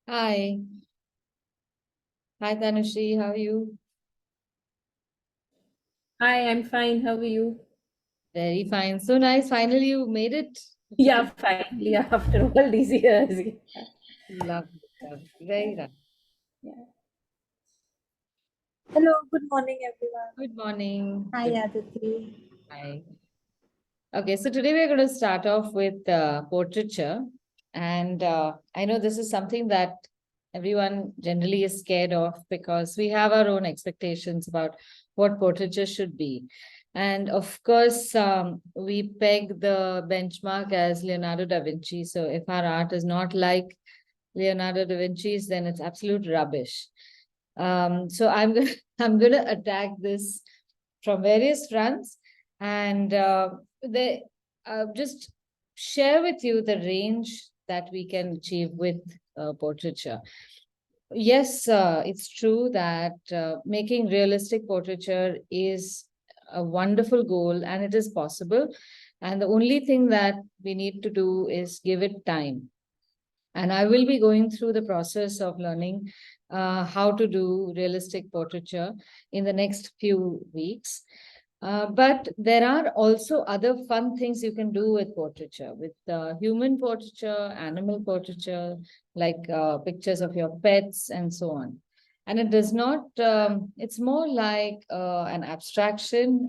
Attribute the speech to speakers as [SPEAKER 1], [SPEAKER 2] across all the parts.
[SPEAKER 1] Hi. Hi, Tanushri. How are you?
[SPEAKER 2] Hi, I'm fine. How are you?
[SPEAKER 1] Very fine. So nice. Finally, you made it to
[SPEAKER 2] Yeah, finally, after all these years.
[SPEAKER 1] love. Very nice.
[SPEAKER 2] Yeah.
[SPEAKER 3] Hello, good morning, everyone.
[SPEAKER 1] Good morning.
[SPEAKER 3] Hi,
[SPEAKER 1] Good
[SPEAKER 3] Aditi.
[SPEAKER 1] night. Okay, so today we're going to start off with portraiture. And I know this is something that everyone generally is scared of because we have our own expectations about what portraiture should be. And of course, we peg the benchmark as Leonardo da Vinci. So if our art is not like Leonardo da Vinci's, then it's absolute rubbish. So I'm gonna attack this from various fronts, and they just share with you the range that we can achieve with portraiture. Yes, it's true that making realistic portraiture is a wonderful goal, and it is possible. And the only thing that we need to do is give it time. And I will be going through the process of learning how to do realistic portraiture in the next few weeks. But there are also other fun things you can do with portraiture, with human portraiture, animal portraiture, like pictures of your pets and so on. And it does not, it's more like an abstraction,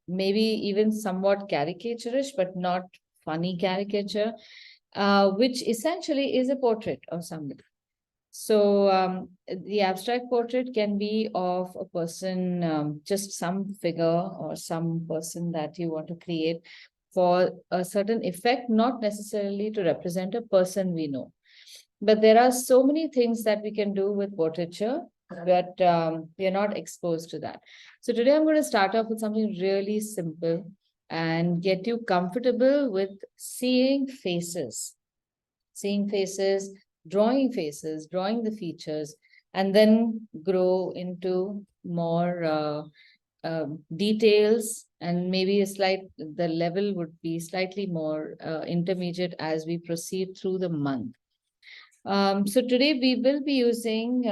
[SPEAKER 1] maybe even somewhat caricaturish, but not funny caricature, which essentially is a portrait of somebody. So the abstract portrait can be of a person, just some figure or some person that you want to create for a certain effect, not necessarily to represent a person we know. But there are so many things that we can do with portraiture, but we are not exposed to that. So today I'm going to start off with something really simple and get you comfortable with seeing faces, drawing the features, and then grow into more details, and maybe the level would be slightly more intermediate as we proceed through the month. So today we will be using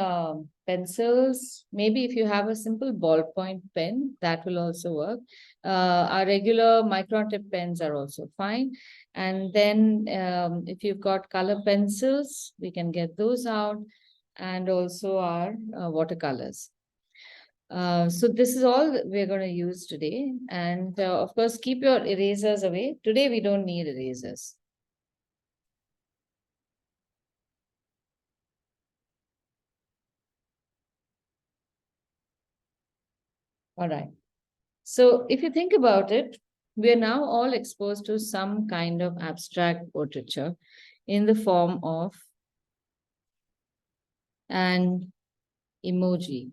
[SPEAKER 1] pencils. Maybe if you have a simple ballpoint pen, that will also work. Our regular micron tip pens are also fine. And then if you've got color pencils, we can get those out, and also our watercolors. So this is all that we're going to use today. And of course, keep your erasers away. Today we don't need erasers. All right. So if you think about it, we are now all exposed to some kind of abstract portraiture in the form of an emoji.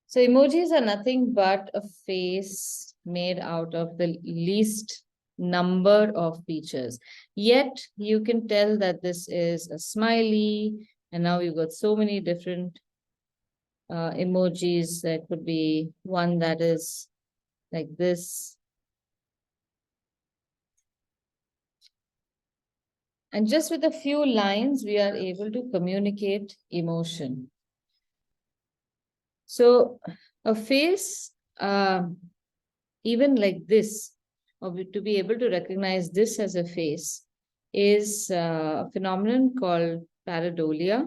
[SPEAKER 1] So emojis are nothing but a face made out of the least number of features. Yet you can tell that this is a smiley, and now you've got so many different emojis. There could be one that is like this. And just with a few lines, we are able to communicate emotion. So a face, even like this, or to be able to recognize this as a face, is a phenomenon called pareidolia.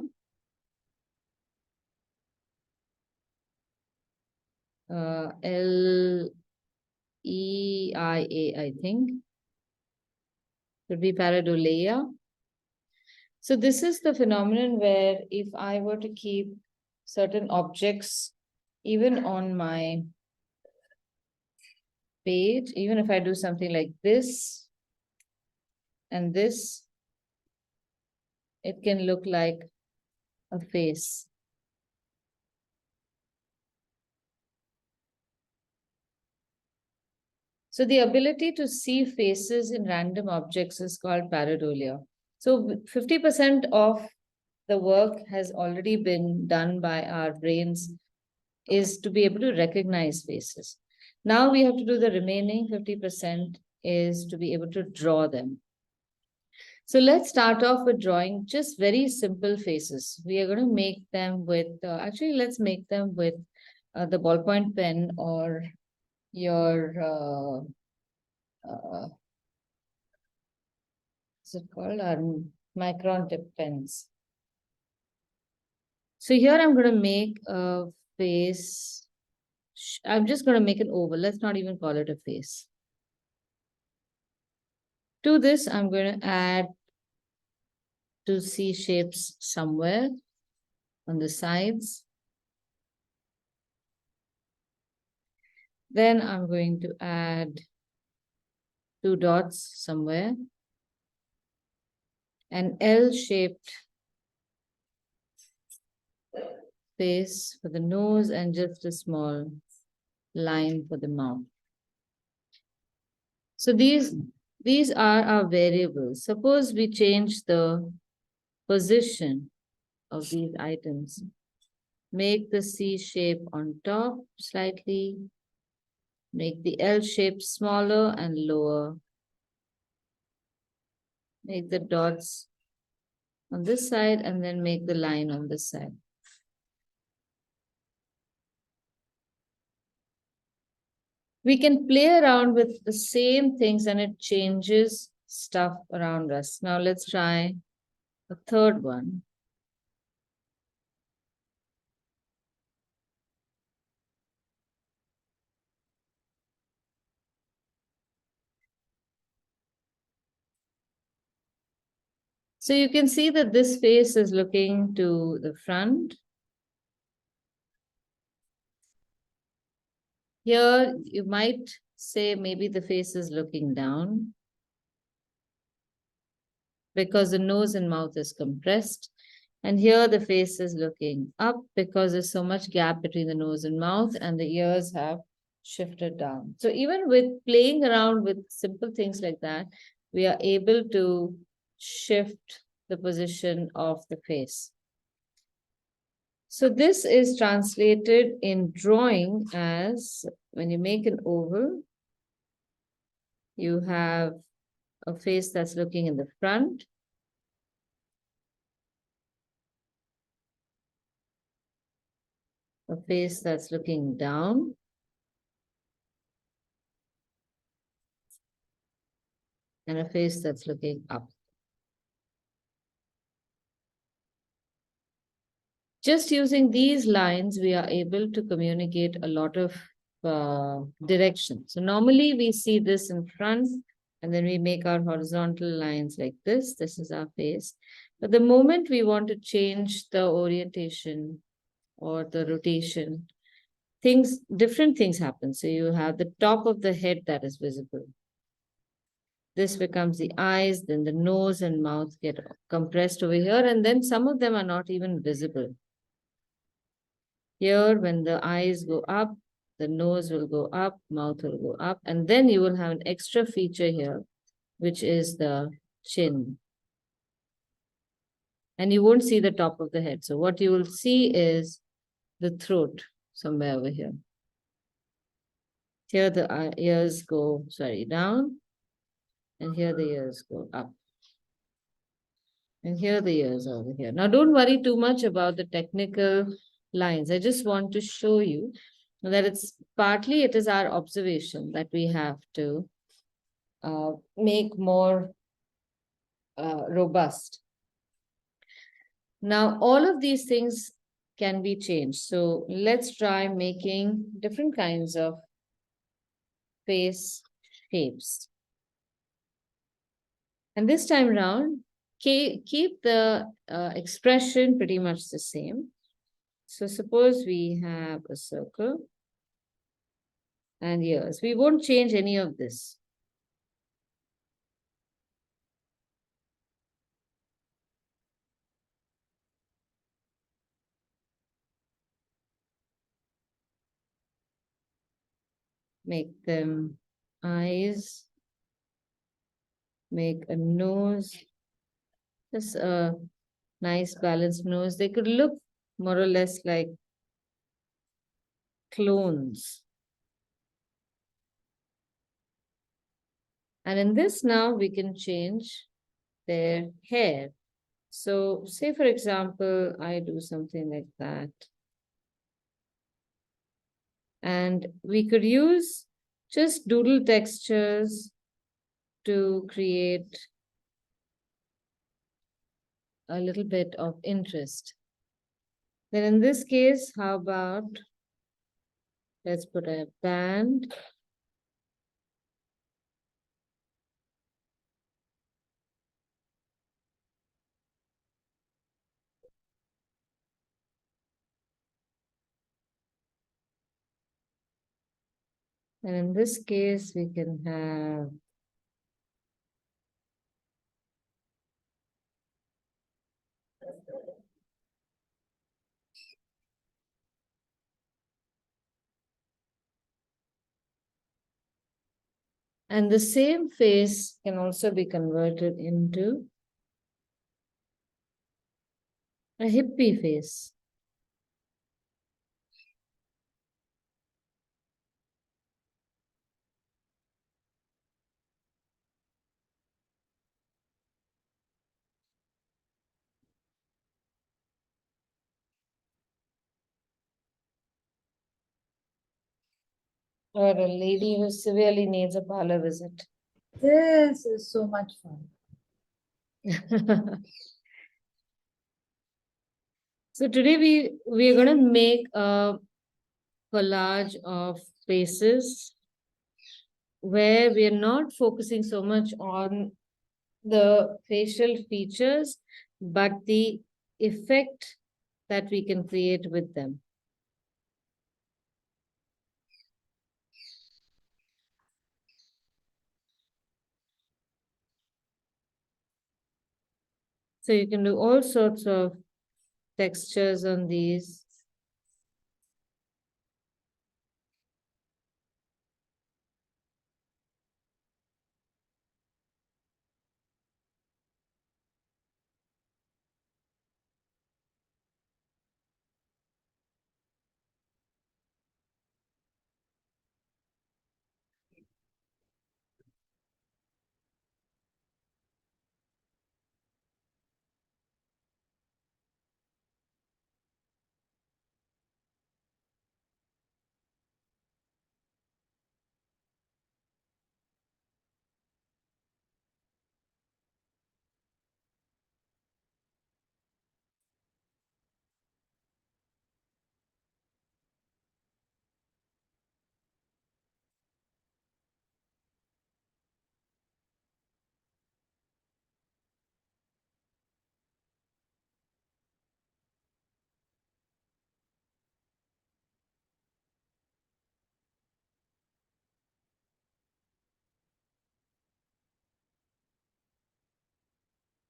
[SPEAKER 1] Leia, I think. Could be pareidolia. So this is the phenomenon where if I were to keep certain objects, even on my page, even if I do something like this and this, it can look like a face. So the ability to see faces in random objects is called pareidolia. So 50% of the work has already been done by our brains is to be able to recognize faces. Now we have to do the remaining 50% is to be able to draw them. So let's start off with drawing just very simple faces. We are going to make them with, actually, let's make them with the ballpoint pen or your, what's it called? Our micron tip pens. So here I'm going to make a face. I'm just going to make an oval. Let's not even call it a face. To this, I'm going to add two C shapes somewhere on the sides. Then I'm going to add two dots somewhere. An L-shaped face for the nose and just a small line for the mouth. So these are our variables. Suppose we change the position of these items. Make the C shape on top slightly. Make the L shape smaller and lower. Make the dots on this side and then make the line on this side. We can play around with the same things and it changes stuff around us. Now let's try a third one. So you can see that this face is looking to the front. Here you might say maybe the face is looking down because the nose and mouth is compressed. And here the face is looking up because there's so much gap between the nose and mouth and the ears have shifted down. So even with playing around with simple things like that, we are able to shift the position of the face. So this is translated in drawing as when you make an oval, you have a face that's looking in the front. A face that's looking down. And a face that's looking up. Just using these lines, we are able to communicate a lot of direction. So normally we see this in front and then we make our horizontal lines like this. This is our face. But the moment we want to change the orientation or the rotation, different things happen. So you have the top of the head that is visible. This becomes the eyes, then the nose and mouth get compressed over here, and then some of them are not even visible. Here, when the eyes go up, the nose will go up, mouth will go up, and then you will have an extra feature here, which is the chin. And you won't see the top of the head. So what you will see is the throat somewhere over here. Here the ears go, down, and here the ears go up. And here the ears are over here. Now, don't worry too much about the technical lines. I just want to show you that it is our observation that we have to make more robust. Now, all of these things can be changed. So let's try making different kinds of face shapes. And this time around, keep the expression pretty much the same. So suppose we have a circle and ears. We won't change any of this. Make them eyes. Make a nose. Just a nice balanced nose. They could look more or less like clones. And in this now we can change their hair. So say for example, I do something like that. And we could use just doodle textures to create a little bit of interest. Then in this case, how about let's put a band. And in this case, we can have and the same face can also be converted into a hippie face. Or a lady who severely needs a parlor visit.
[SPEAKER 3] This is so much fun.
[SPEAKER 1] So today we are going to make a collage of faces where we are not focusing so much on the facial features, but the effect that we can create with them. So you can do all sorts of textures on these.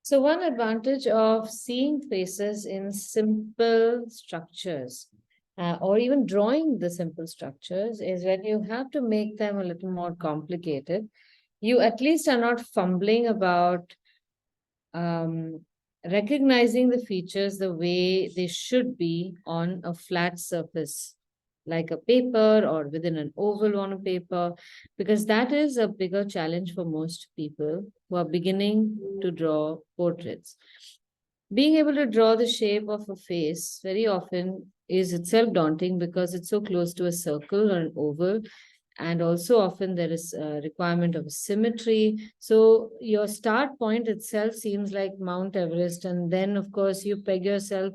[SPEAKER 1] So one advantage of seeing faces in simple structures, or even drawing the simple structures, is when you have to make them a little more complicated, you at least are not fumbling about um, recognizing the features the way they should be on a flat surface, like a paper or within an oval on a paper, because that is a bigger challenge for most people who are beginning to draw portraits. Being able to draw the shape of a face very often is itself daunting because it's so close to a circle or an oval, and also often there is a requirement of symmetry. So your start point itself seems like Mount Everest, and then of course you peg yourself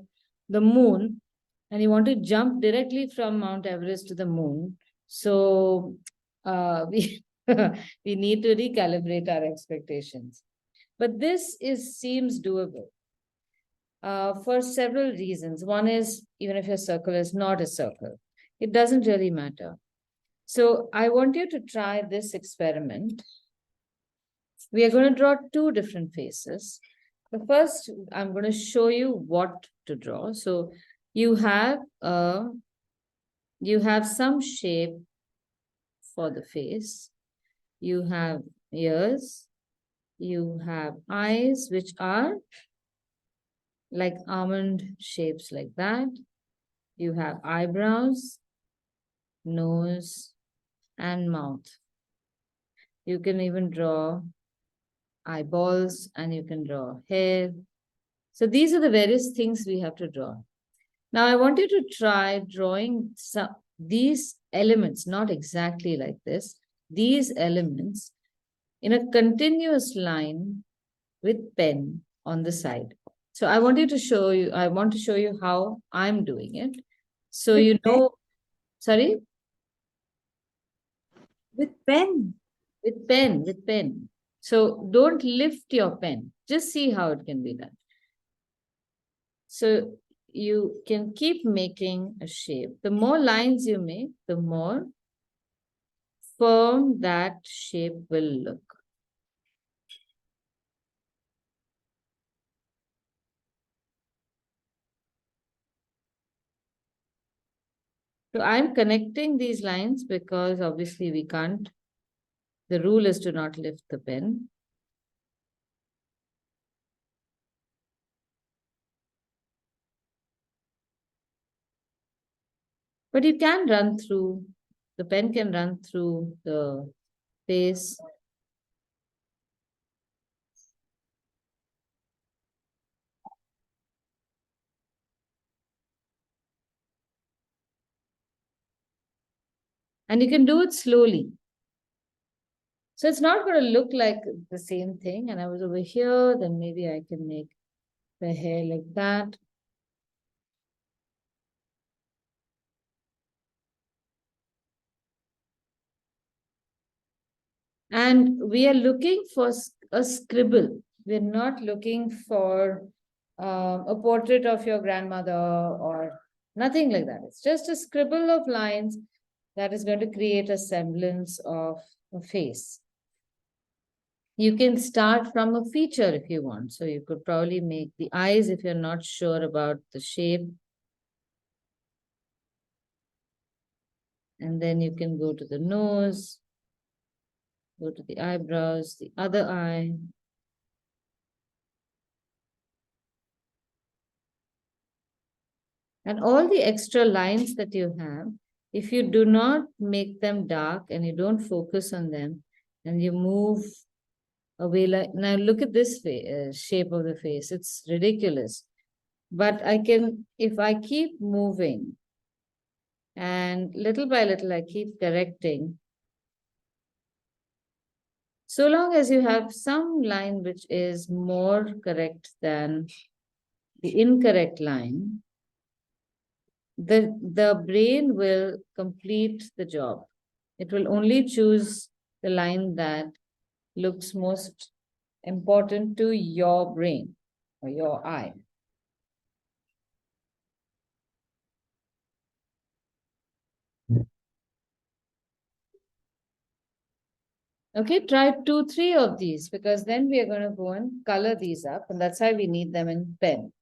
[SPEAKER 1] the moon, and you want to jump directly from Mount Everest to the moon. So we we need to recalibrate our expectations. But this is seems doable for several reasons. One is, even if your circle is not a circle, it doesn't really matter. So I want you to try this experiment. We are going to draw two different faces. The first, I'm going to show you what to draw. So you have some shape for the face. You have ears. You have eyes, which are like almond shapes like that. You have eyebrows, nose, and mouth. You can even draw eyeballs and you can draw hair. So these are the various things we have to draw. Now I want you to try drawing these elements, not exactly like this, these elements in a continuous line with pen on the side. So I want to show you how I'm doing it. So
[SPEAKER 3] With
[SPEAKER 1] you
[SPEAKER 3] pen?
[SPEAKER 1] know, sorry?
[SPEAKER 3] With pen.
[SPEAKER 1] With pen. So don't lift your pen. Just see how it can be done. So you can keep making a shape. The more lines you make, the more firm that shape will look. So I'm connecting these lines because obviously we can't. The rule is to not lift the pen. But you can run through, the pen can run through the face. And you can do it slowly. So it's not going to look like the same thing. And I was over here, then maybe I can make the hair like that. And we are looking for a scribble. We're not looking for a portrait of your grandmother or nothing like that. It's just a scribble of lines that is going to create a semblance of a face. You can start from a feature if you want. So you could probably make the eyes if you're not sure about the shape. And then you can go to the nose, go to the eyebrows, the other eye. And all the extra lines that you have, if you do not make them dark and you don't focus on them, and you move away, like now look at this shape of the face, it's ridiculous. But I can, if I keep moving and little by little I keep correcting, so long as you have some line which is more correct than the incorrect line, the brain will complete the job. It will only choose the line that looks most important to your brain or your eye. Okay, try 2, 3 of these because then we are going to go and color these up, and that's why we need them in pen.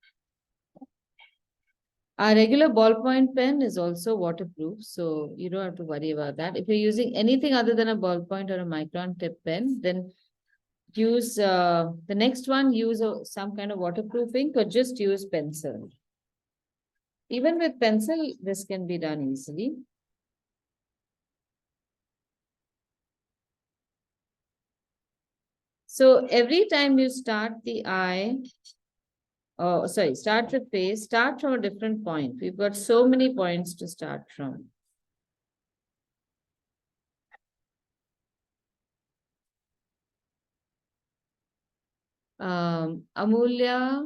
[SPEAKER 1] Our regular ballpoint pen is also waterproof, so you don't have to worry about that. If you're using anything other than a ballpoint or a micron tip pen, then use the next one, use some kind of waterproof ink or just use pencil. Even with pencil, this can be done easily. So every time you start the eye, oh, sorry, start the face, start from a different point. We've got so many points to start from. Amulya,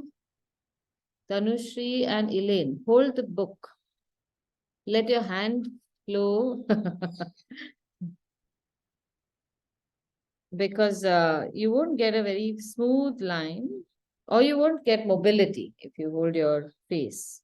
[SPEAKER 1] Tanushri, and Elaine, hold the book. Let your hand flow because you won't get a very smooth line or you won't get mobility if you hold your face.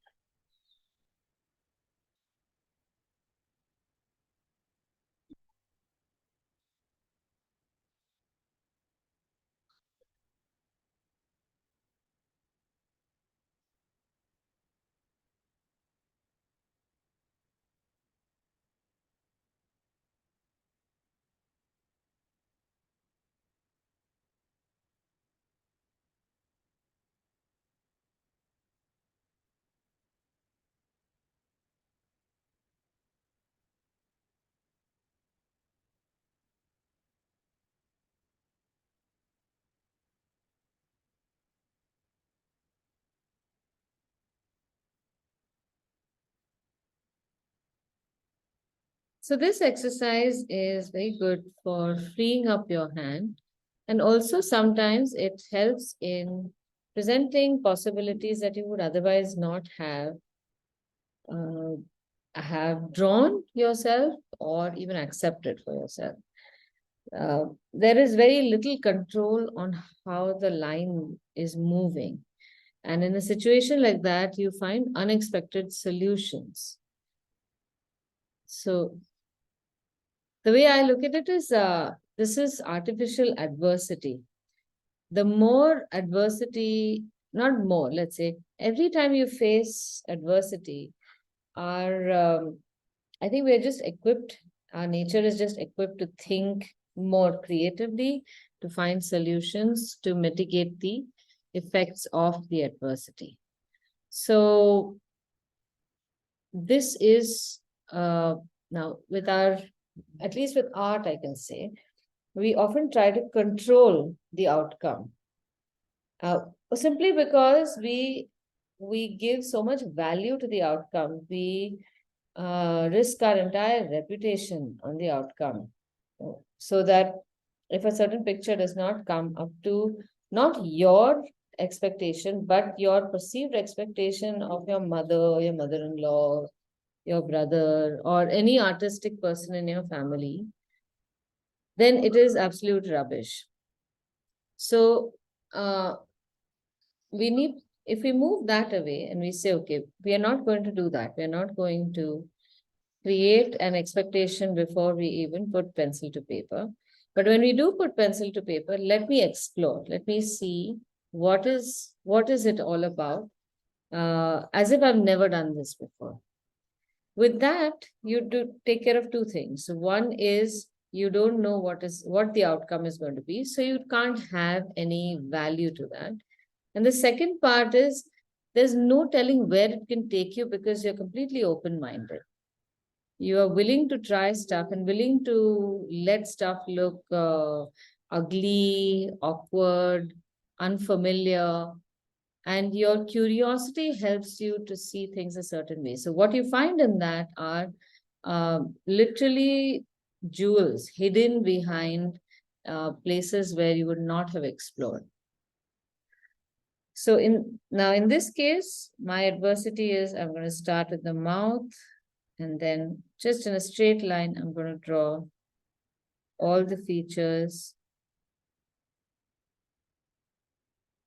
[SPEAKER 1] So this exercise is very good for freeing up your hand. And also sometimes it helps in presenting possibilities that you would otherwise not uh, have drawn yourself or even accepted for yourself. There is very little control on how the line is moving. And in a situation like that, you find unexpected solutions. So the way I look at it is this is artificial adversity. The more adversity, not more, let's say, every time you face adversity, I think we're just equipped, our nature is just equipped to think more creatively, to find solutions to mitigate the effects of the adversity. So this is now with our, at least with art, I can say, we often try to control the outcome. Simply because we give so much value to the outcome, we risk our entire reputation on the outcome, so that if a certain picture does not come up to not your expectation, but your perceived expectation of your mother, your mother-in-law, your brother, or any artistic person in your family, then it is absolute rubbish. So we need, if we move that away and we say, okay, we are not going to do that, we are not going to create an expectation before we even put pencil to paper. But when we do put pencil to paper, let me explore, let me see what is it all about, as if I've never done this before. With that, you do take care of two things. One is you don't know what the outcome is going to be, so you can't have any value to that. And the second part is there's no telling where it can take you because you're completely open-minded. You are willing to try stuff and willing to let stuff look ugly, awkward, unfamiliar, and your curiosity helps you to see things a certain way. So what you find in that are literally jewels hidden behind places where you would not have explored. So in this case, my adversity is I'm going to start with the mouth, and then just in a straight line, I'm going to draw all the features.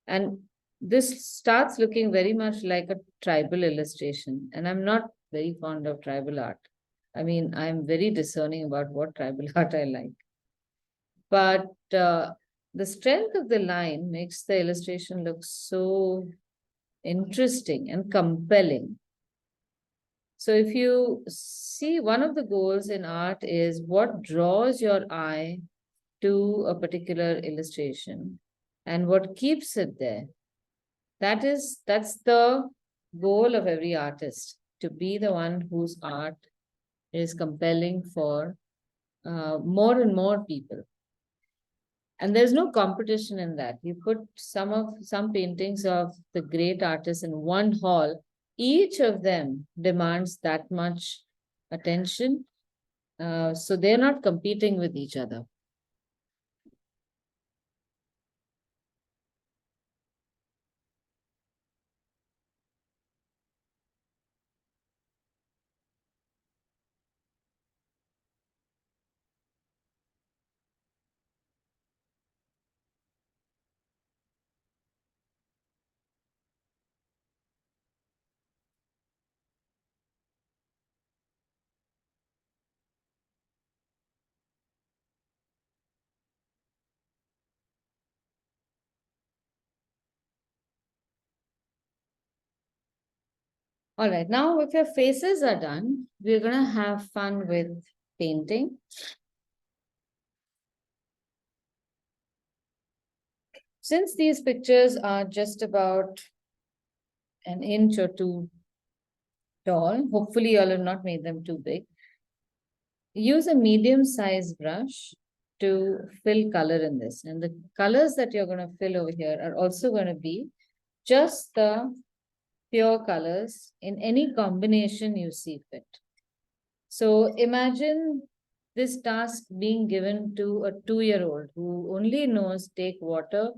[SPEAKER 1] And this starts looking very much like a tribal illustration. And I'm not very fond of tribal art. I mean, I'm very discerning about what tribal art I like. but the strength of the line makes the illustration look so interesting and compelling. So if you see, one of the goals in art is what draws your eye to a particular illustration and what keeps it there. That's the goal of every artist, to be the one whose art is compelling for more and more people. And there's no competition in that. You put some paintings of the great artists in one hall, each of them demands that much attention. So they're not competing with each other. All right, now if your faces are done, we're gonna have fun with painting. Since these pictures are just about an inch or two tall, hopefully you all have not made them too big. Use a medium size brush to fill color in this. And the colors that you're going to fill over here are also going to be just the pure colors in any combination you see fit. So imagine this task being given to a 2-year-old who only knows take water,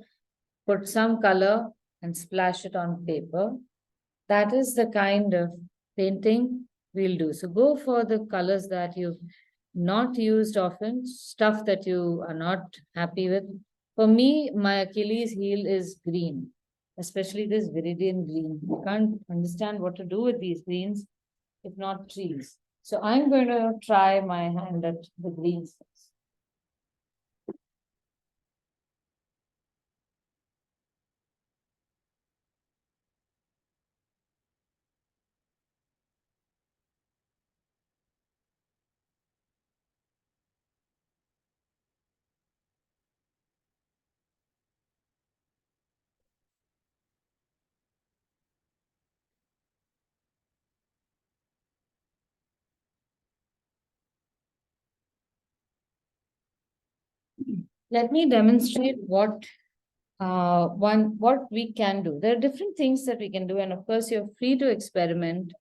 [SPEAKER 1] put some color and splash it on paper. That is the kind of painting we'll do. So go for the colors that you've not used often, stuff that you are not happy with. For me, my Achilles heel is green, especially this viridian green. I can't understand what to do with these greens, if not trees. So I'm going to try my hand at the greens. Let me demonstrate what we can do. There are different things that we can do, and of course, you're free to experiment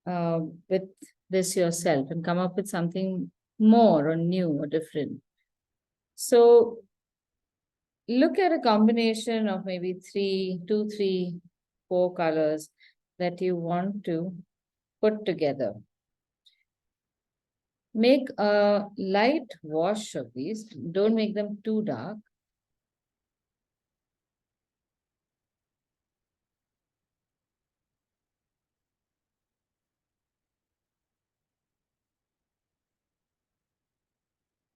[SPEAKER 1] with this yourself and come up with something more or new or different. So look at a combination of maybe 2, 3, 4 colors that you want to put together. Make a light wash of these. Don't make them too dark.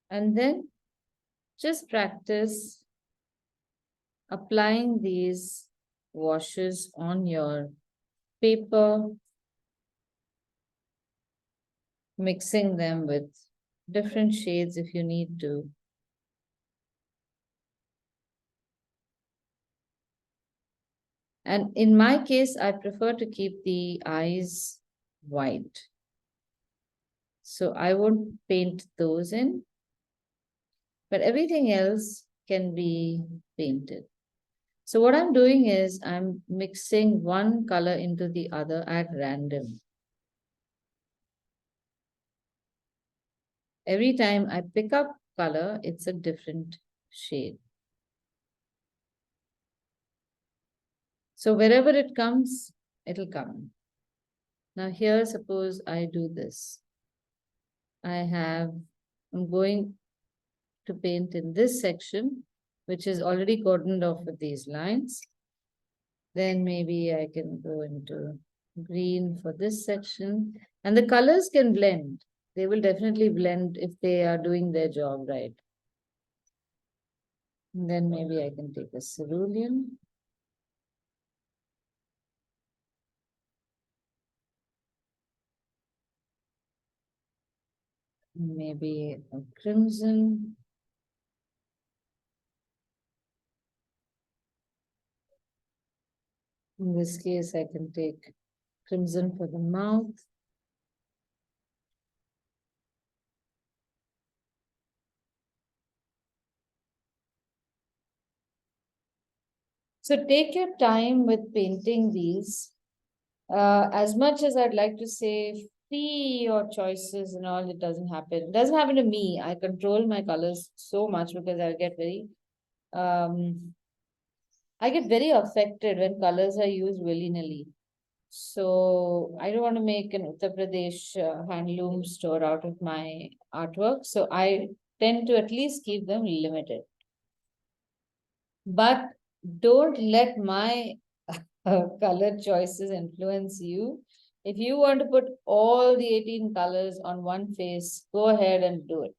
[SPEAKER 1] And then just practice applying these washes on your paper, mixing them with different shades if you need to. And in my case, I prefer to keep the eyes white. So I won't paint those in, but everything else can be painted. So what I'm doing is I'm mixing one color into the other at random. Every time I pick up color, it's a different shade. So wherever it comes, it'll come. Now here, suppose I do this. I'm going to paint in this section, which is already cordoned off with these lines. Then maybe I can go into green for this section. And the colors can blend. They will definitely blend if they are doing their job right. And then maybe I can take a cerulean. Maybe a crimson. In this case, I can take crimson for the mouth. So take your time with painting these. As much as I'd like to say free your choices and all, it doesn't happen. It doesn't happen to me. I control my colors so much because I get very affected when colors are used willy-nilly. So I don't want to make an Uttar Pradesh handloom store out of my artwork. So I tend to at least keep them limited. But don't let my color choices influence you. If you want to put all the 18 colors on one face, go ahead and do it.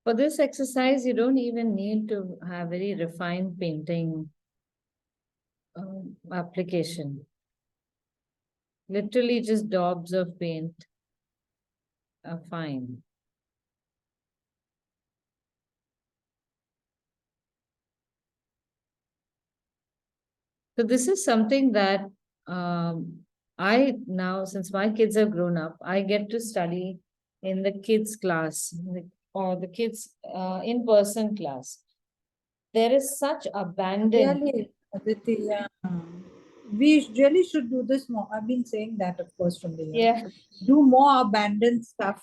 [SPEAKER 1] For this exercise, you don't even need to have very refined painting application. Literally just daubs of paint are fine. So this is something that I now, since my kids have grown up, I get to study in the kids class or the kids in-person class. There is such abandon.
[SPEAKER 3] Really, Aditi, yeah. We really should do this more. I've been saying that, of course, from the year.
[SPEAKER 1] Yeah,
[SPEAKER 3] Do more abandoned stuff.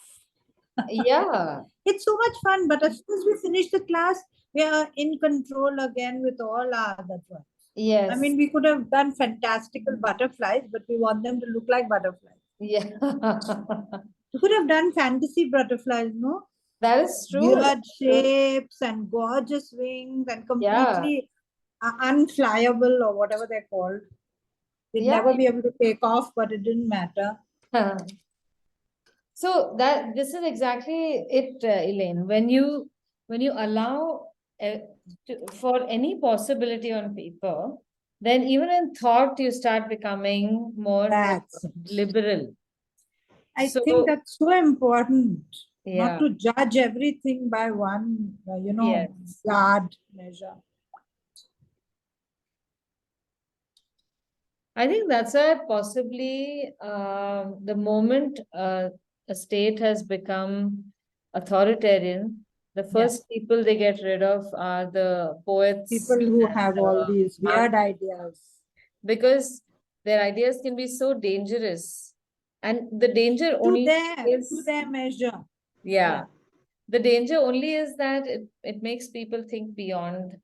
[SPEAKER 1] yeah,
[SPEAKER 3] It's so much fun, but as soon as we finish the class, we are in control again with all our other ones.
[SPEAKER 1] yes.
[SPEAKER 3] I mean, we could have done fantastical butterflies, but we want them to look like butterflies.
[SPEAKER 1] Yeah.
[SPEAKER 3] We could have done fantasy butterflies, no?
[SPEAKER 1] That is true.
[SPEAKER 3] weird shapes and gorgeous wings and
[SPEAKER 1] Yeah.
[SPEAKER 3] completely unflyable or whatever they're called. They'd
[SPEAKER 1] Yeah.
[SPEAKER 3] never be able to take off, but it didn't matter.
[SPEAKER 1] So that this is exactly it, Elaine. When you allow for any possibility on paper, then even in thought you start becoming more
[SPEAKER 3] That's
[SPEAKER 1] liberal.
[SPEAKER 3] I
[SPEAKER 1] So
[SPEAKER 3] think that's so important.
[SPEAKER 1] yeah,
[SPEAKER 3] Not to judge everything by one,
[SPEAKER 1] yes.
[SPEAKER 3] yard measure.
[SPEAKER 1] I think that's why possibly the moment a state has become authoritarian, the first people they get rid of are the poets
[SPEAKER 3] People who
[SPEAKER 1] and
[SPEAKER 3] have all these weird
[SPEAKER 1] artists,
[SPEAKER 3] ideas.
[SPEAKER 1] because their ideas can be so dangerous. And the danger
[SPEAKER 3] To
[SPEAKER 1] only
[SPEAKER 3] to their measure.
[SPEAKER 1] yeah, the danger only is that it makes people think beyond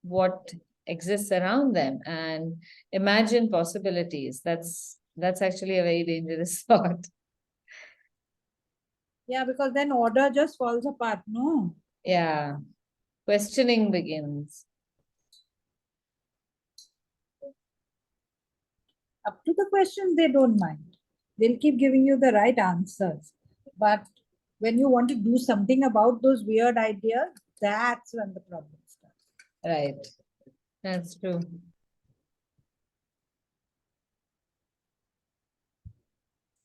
[SPEAKER 1] what exists around them and imagine possibilities. That's actually a very dangerous thought.
[SPEAKER 3] Yeah, because then order just falls apart, no?
[SPEAKER 1] Yeah, questioning begins.
[SPEAKER 3] Up to the questions, they don't mind. They'll keep giving you the right answers. But when you want to do something about those weird ideas, that's when the problem starts.
[SPEAKER 1] Right, that's true.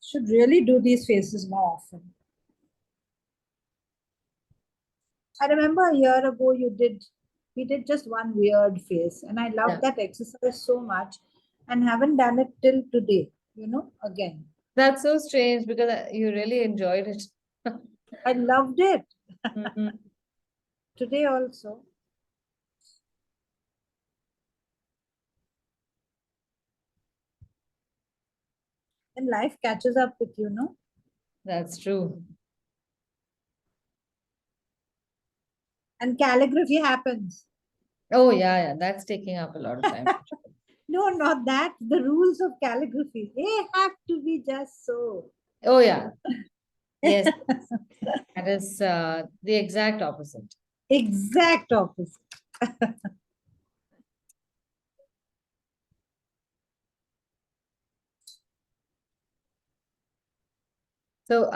[SPEAKER 3] Should really do these phases more often. I remember a year ago we did just one weird face, and I loved
[SPEAKER 1] Yeah.
[SPEAKER 3] that exercise so much and haven't done it till today, again.
[SPEAKER 1] That's so strange because you really enjoyed it.
[SPEAKER 3] I loved it
[SPEAKER 1] Mhm.
[SPEAKER 3] today also. And life catches up with you, no?
[SPEAKER 1] That's true.
[SPEAKER 3] And calligraphy happens.
[SPEAKER 1] Oh yeah, that's taking up a lot of time.
[SPEAKER 3] No, not that. The rules of calligraphy, they have to be just so.
[SPEAKER 1] Oh yeah, yes, that is the exact opposite.
[SPEAKER 3] Exact opposite.
[SPEAKER 1] So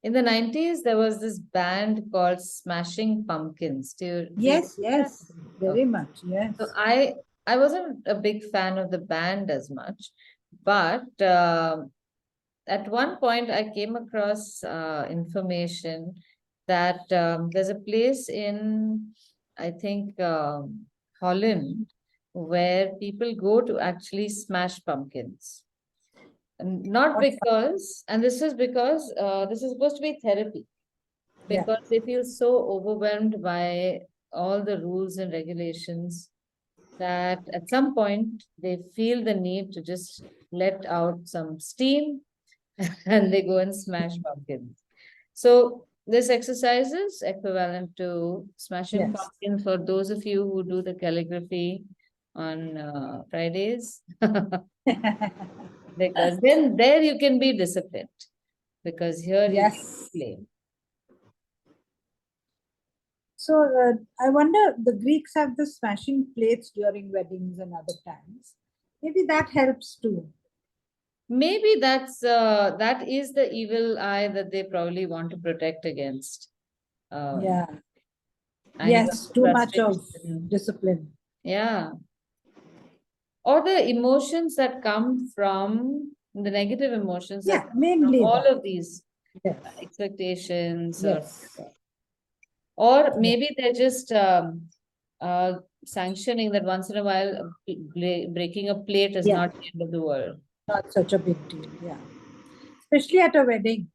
[SPEAKER 1] in the 90s there was this band called Smashing Pumpkins. Do you
[SPEAKER 3] Yes,
[SPEAKER 1] know that?
[SPEAKER 3] yes, very much. Yes.
[SPEAKER 1] So I wasn't a big fan of the band as much, but at one point I came across information that there's a place in, I think, Holland, where people go to actually smash pumpkins. And not
[SPEAKER 3] What
[SPEAKER 1] because, and this is because this is supposed to be therapy,
[SPEAKER 3] Yeah.
[SPEAKER 1] because they feel so overwhelmed by all the rules and regulations that at some point they feel the need to just let out some steam and they go and smash pumpkins. So this exercise is equivalent to smashing
[SPEAKER 3] Yes.
[SPEAKER 1] pumpkins for those of you who do the calligraphy on Fridays, because then there you can be disciplined, because here you
[SPEAKER 3] Yes.
[SPEAKER 1] play.
[SPEAKER 3] So I wonder the Greeks have the smashing plates during weddings and other times. Maybe that helps too.
[SPEAKER 1] Maybe that is the evil eye that they probably want to protect against. Um,
[SPEAKER 3] Yeah.
[SPEAKER 1] Anger,
[SPEAKER 3] Yes, too much of
[SPEAKER 1] frustration.
[SPEAKER 3] discipline.
[SPEAKER 1] Yeah. Or the emotions that come from the negative emotions that
[SPEAKER 3] Yeah,
[SPEAKER 1] come from
[SPEAKER 3] mainly
[SPEAKER 1] all
[SPEAKER 3] that.
[SPEAKER 1] of these
[SPEAKER 3] Yes.
[SPEAKER 1] expectations,
[SPEAKER 3] Yes.
[SPEAKER 1] or maybe they're just sanctioning that once in a while breaking a plate is
[SPEAKER 3] Yeah.
[SPEAKER 1] not the end of the world.
[SPEAKER 3] Not such a big deal. Yeah. Especially at a wedding.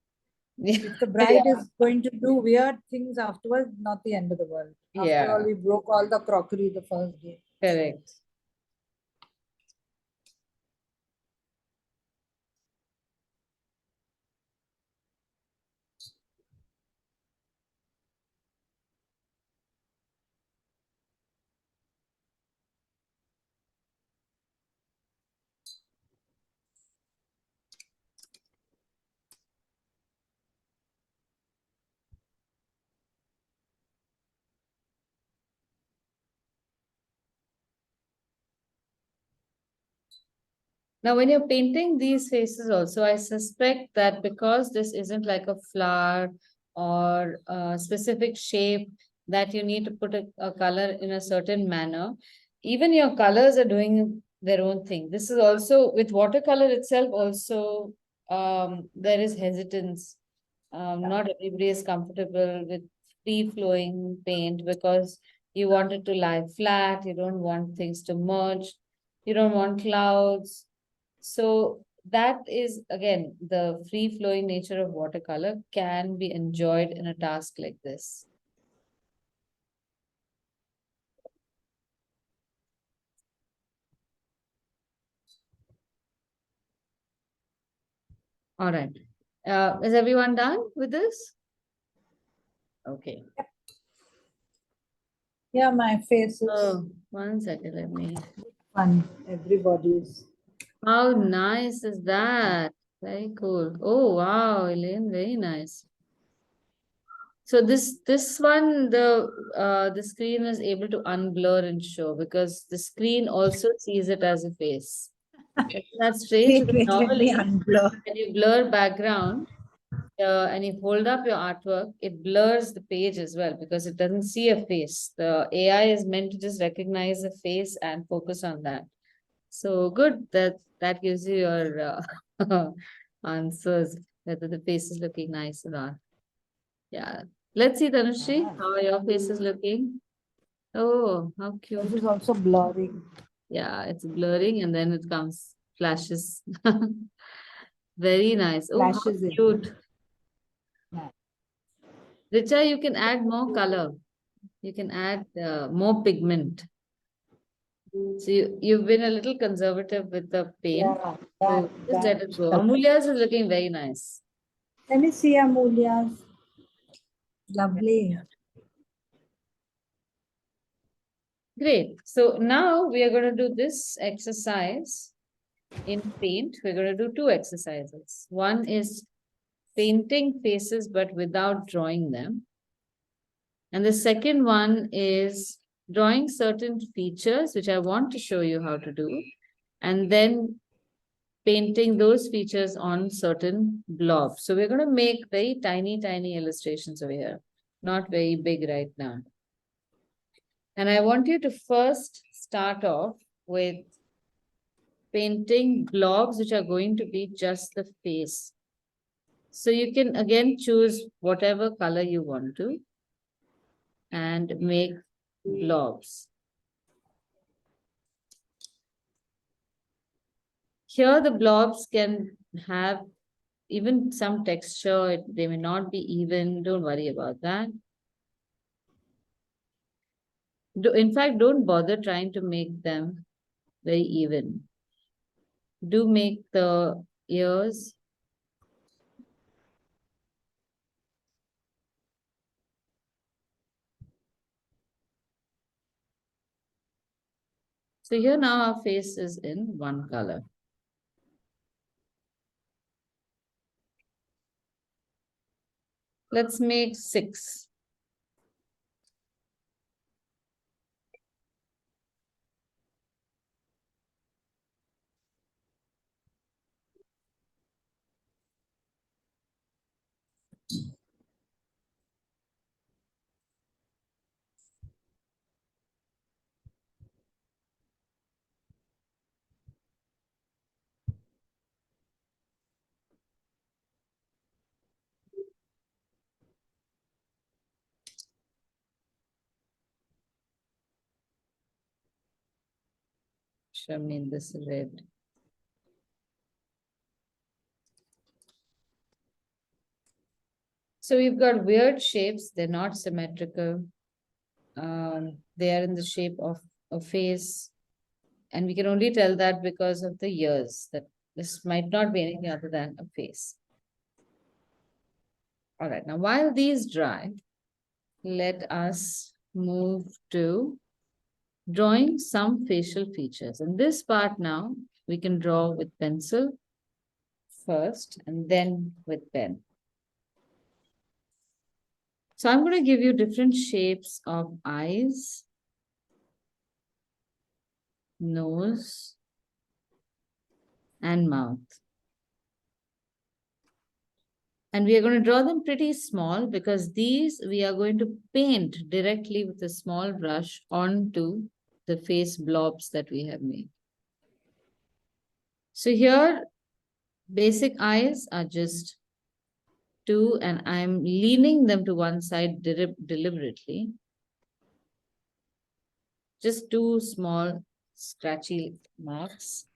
[SPEAKER 3] If the bride
[SPEAKER 1] Yeah,
[SPEAKER 3] is going to do weird things afterwards, not the end of the world. After all,
[SPEAKER 1] yeah,
[SPEAKER 3] we broke all the crockery the first day.
[SPEAKER 1] correct. Now, when you're painting these faces also, I suspect that because this isn't like a flower or a specific shape that you need to put a color in a certain manner, even your colors are doing their own thing. This is also with watercolor itself also, there is hesitance. Not everybody is comfortable with free flowing paint because you want it to lie flat, you don't want things to merge, you don't want clouds. So that is again the free flowing nature of watercolor can be enjoyed in a task like this. All right. Is everyone done with this? Okay.
[SPEAKER 3] Yeah, my face is
[SPEAKER 1] Oh, 1 second, let me.
[SPEAKER 3] fun. Everybody's.
[SPEAKER 1] How nice is that? Very cool. Oh, wow, Elaine, very nice. So this one, the screen is able to unblur and show because the screen also sees it as a face. That's strange
[SPEAKER 3] Wait,
[SPEAKER 1] because
[SPEAKER 3] let me
[SPEAKER 1] normally
[SPEAKER 3] unblur.
[SPEAKER 1] when you blur background and you hold up your artwork, it blurs the page as well because it doesn't see a face. The AI is meant to just recognize a face and focus on that. So good that that gives you your answers, whether the face is looking nice or not. Yeah. Let's see, Tanushree,
[SPEAKER 3] Ah.
[SPEAKER 1] how are your face is looking? Oh, how
[SPEAKER 3] This
[SPEAKER 1] cute.
[SPEAKER 3] is also blurring.
[SPEAKER 1] Yeah, it's blurring and then it comes flashes. Very nice. Oh, how
[SPEAKER 3] Flashes in.
[SPEAKER 1] cute.
[SPEAKER 3] Yeah.
[SPEAKER 1] Richa, you can add more color. You can add more pigment. So you've been a little conservative with the paint.
[SPEAKER 3] Yeah,
[SPEAKER 1] So just let it go. Amulya's is looking very nice.
[SPEAKER 3] Let me see Amulya's. Lovely.
[SPEAKER 1] Great. So now we are going to do this exercise in paint. We're going to do two exercises. One is painting faces but without drawing them. And the second one is drawing certain features, which I want to show you how to do, and then painting those features on certain blobs. So we're going to make very tiny, tiny illustrations over here, not very big right now. And I want you to first start off with painting blobs, which are going to be just the face. So you can again choose whatever color you want to and make blobs. Here the blobs can have even some texture. They may not be even. Don't worry about that. In fact, don't bother trying to make them very even. Do make the ears. So here now our face is in one color. Let's make 6. Show me in this red. So we've got weird shapes. They're not symmetrical. They are in the shape of a face. And we can only tell that because of the ears, that this might not be anything other than a face. All right, now while these dry, let us move to drawing some facial features. And this part now, we can draw with pencil first and then with pen. So I'm going to give you different shapes of eyes, nose, and mouth. And we are going to draw them pretty small because these we are going to paint directly with a small brush onto the face blobs that we have made. So here, basic eyes are just two, and I'm leaning them to one side deliberately. Just two small scratchy marks.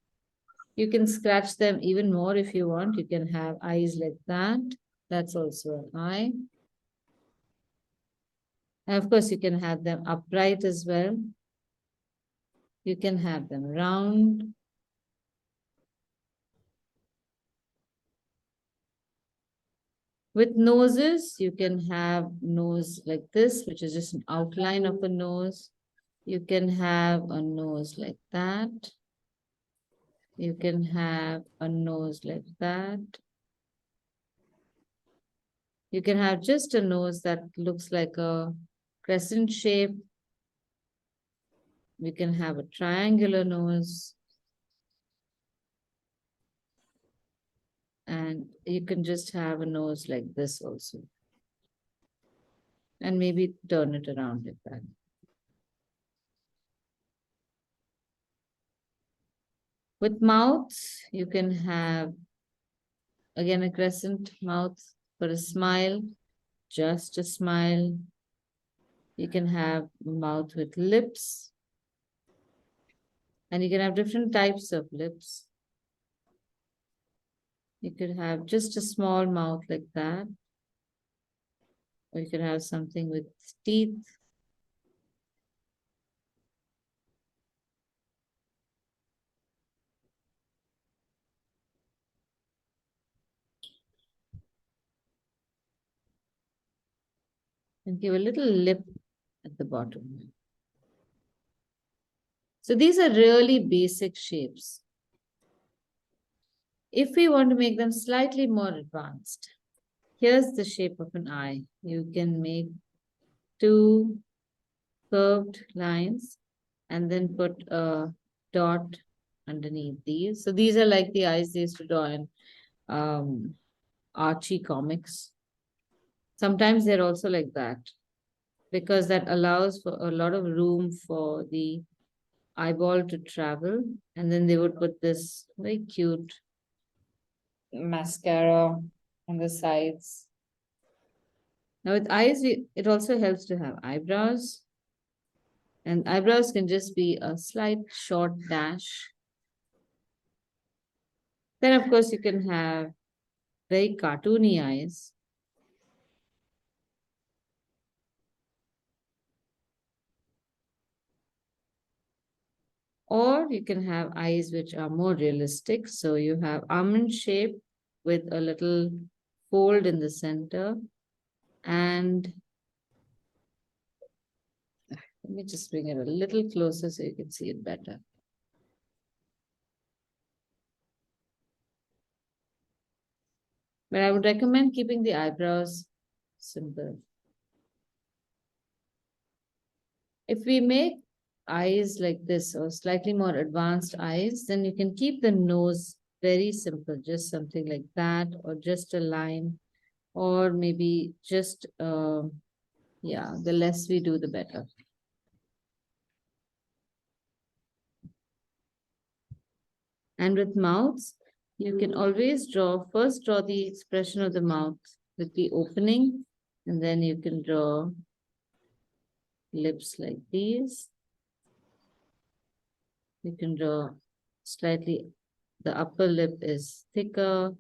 [SPEAKER 1] You can scratch them even more if you want. You can have eyes like that. That's also an eye. And of course, you can have them upright as well. You can have them round. With noses, you can have nose like this, which is just an outline of a nose. You can have a nose like that. You can have a nose like that. You can have just a nose that looks like a crescent shape. We can have a triangular nose. And you can just have a nose like this also. And maybe turn it around like that. With mouths, you can have, again, a crescent mouth for a smile, just a smile. You can have mouth with lips. And you can have different types of lips. You could have just a small mouth like that. Or you can have something with teeth. And give a little lip at the bottom. So these are really basic shapes. If we want to make them slightly more advanced, here's the shape of an eye. You can make two curved lines and then put a dot underneath these. So these are like the eyes they used to draw in Archie comics. Sometimes they're also like that because that allows for a lot of room for the eyeball to travel. And then they would put this very cute mascara on the sides. Now with eyes, it also helps to have eyebrows. And eyebrows can just be a slight short dash. Then of course you can have very cartoony eyes. Or you can have eyes which are more realistic. So you have almond shape with a little fold in the center. And let me just bring it a little closer so you can see it better. But I would recommend keeping the eyebrows simple. If we make eyes like this or slightly more advanced eyes, then you can keep the nose very simple, just something like that, or just a line, or maybe just, yeah, the less we do, the better. And with mouths, you can always first draw the expression of the mouth with the opening, and then you can draw lips like these. You can draw slightly, the upper lip is thicker,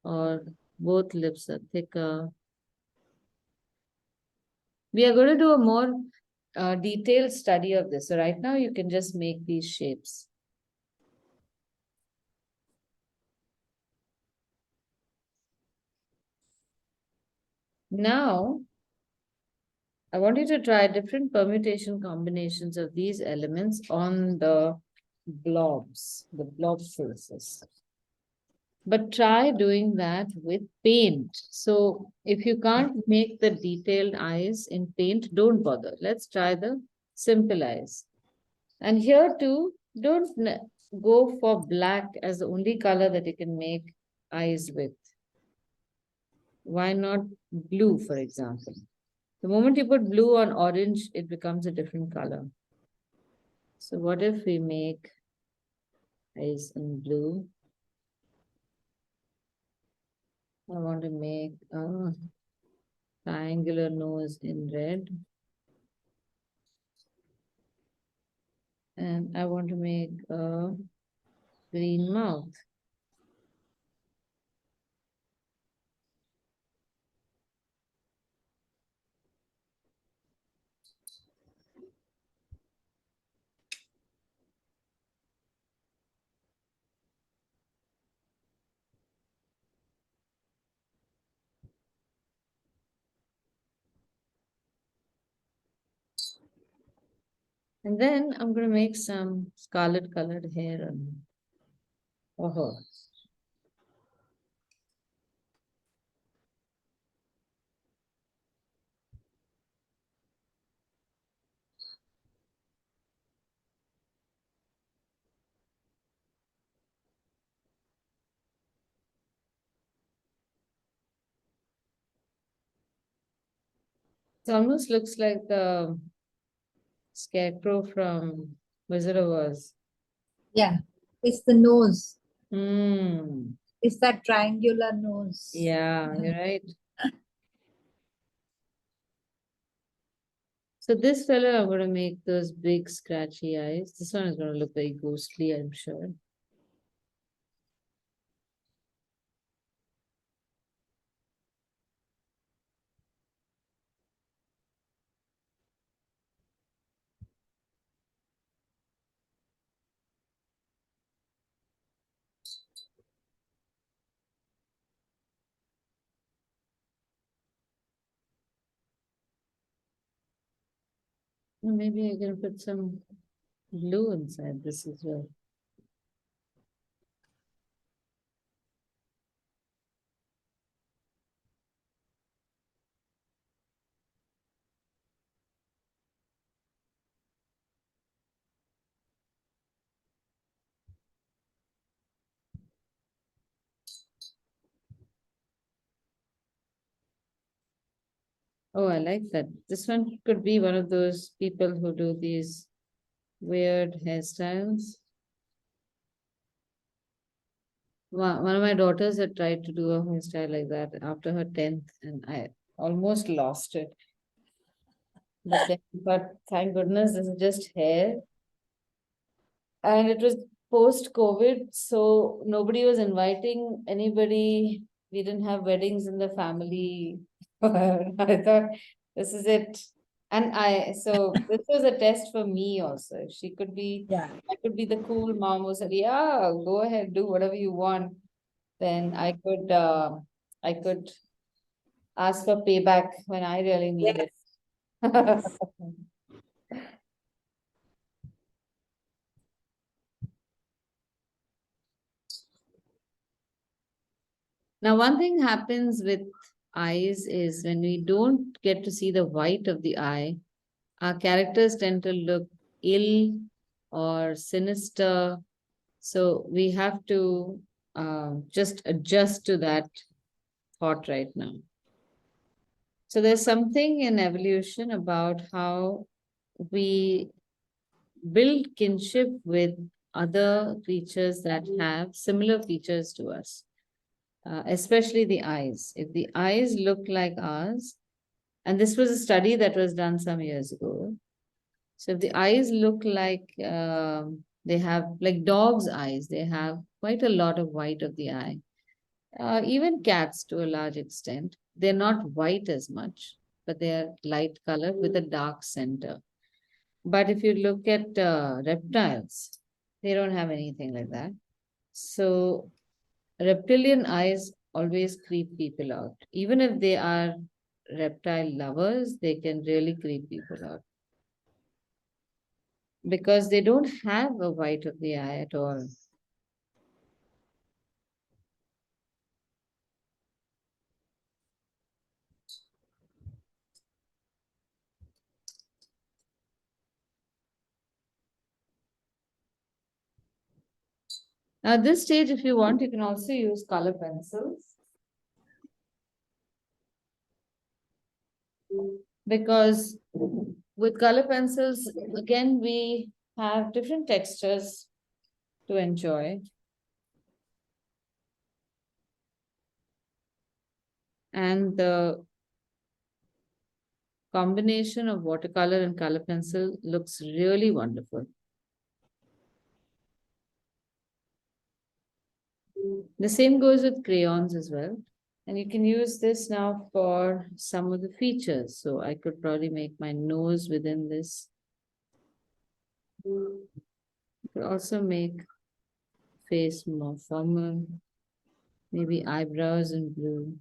[SPEAKER 1] or both lips are thicker. We are going to do a more detailed study of this. So right now you can just make these shapes. Now, I want you to try different permutation combinations of these elements on the blobs, the blob faces. But try doing that with paint. So if you can't make the detailed eyes in paint, don't bother. Let's try the simple eyes. And here too, don't go for black as the only color that you can make eyes with? Why not blue, for example? The moment you put blue on orange, it becomes a different color. So what if we make eyes in blue? I want to make a triangular nose in red. And I want to make a green mouth. And then I'm going to make some scarlet colored hair on her. It almost looks like the scarecrow from Wizard of Oz.
[SPEAKER 3] Yeah, it's the nose.
[SPEAKER 1] Hmm.
[SPEAKER 3] It's that triangular nose.
[SPEAKER 1] Yeah, you're right. So this fellow, I'm going to make those big scratchy eyes. This one is going to look very ghostly, I'm sure. Maybe I can put some blue inside this as well. Oh, I like that. This one could be one of those people who do these weird hairstyles. One of my daughters had tried to do a hairstyle like that after her 10th, and I almost lost it. But thank goodness this is just hair. And it was post-COVID, so nobody was inviting anybody. We didn't have weddings in the family. I thought this is it. And so this was a test for me also. If she could be,
[SPEAKER 3] Yeah.
[SPEAKER 1] I could be the cool mom who said, yeah, go ahead, do whatever you want. Then I could ask for payback when I really need it. Now, one thing happens with eyes is when we don't get to see the white of the eye, our characters tend to look ill or sinister. So we have to just adjust to that thought right now. So there's something in evolution about how we build kinship with other creatures that have similar features to us, especially the eyes. If the eyes look like ours, and this was a study that was done some years ago. So if the eyes look like they have like dogs' eyes, they have quite a lot of white of the eye. Even cats to a large extent. They're not white as much, but they are light colored with a dark center. But if you look at reptiles, they don't have anything like that. So reptilian eyes always creep people out. Even if they are reptile lovers, they can really creep people out because they don't have a white of the eye at all. Now, at this stage, if you want, you can also use color pencils. Because with color pencils, again, we have different textures to enjoy. And the combination of watercolor and color pencil looks really wonderful. The same goes with crayons as well. And you can use this now for some of the features. So I could probably make my nose within this. You could also make face more formal, maybe eyebrows in blue.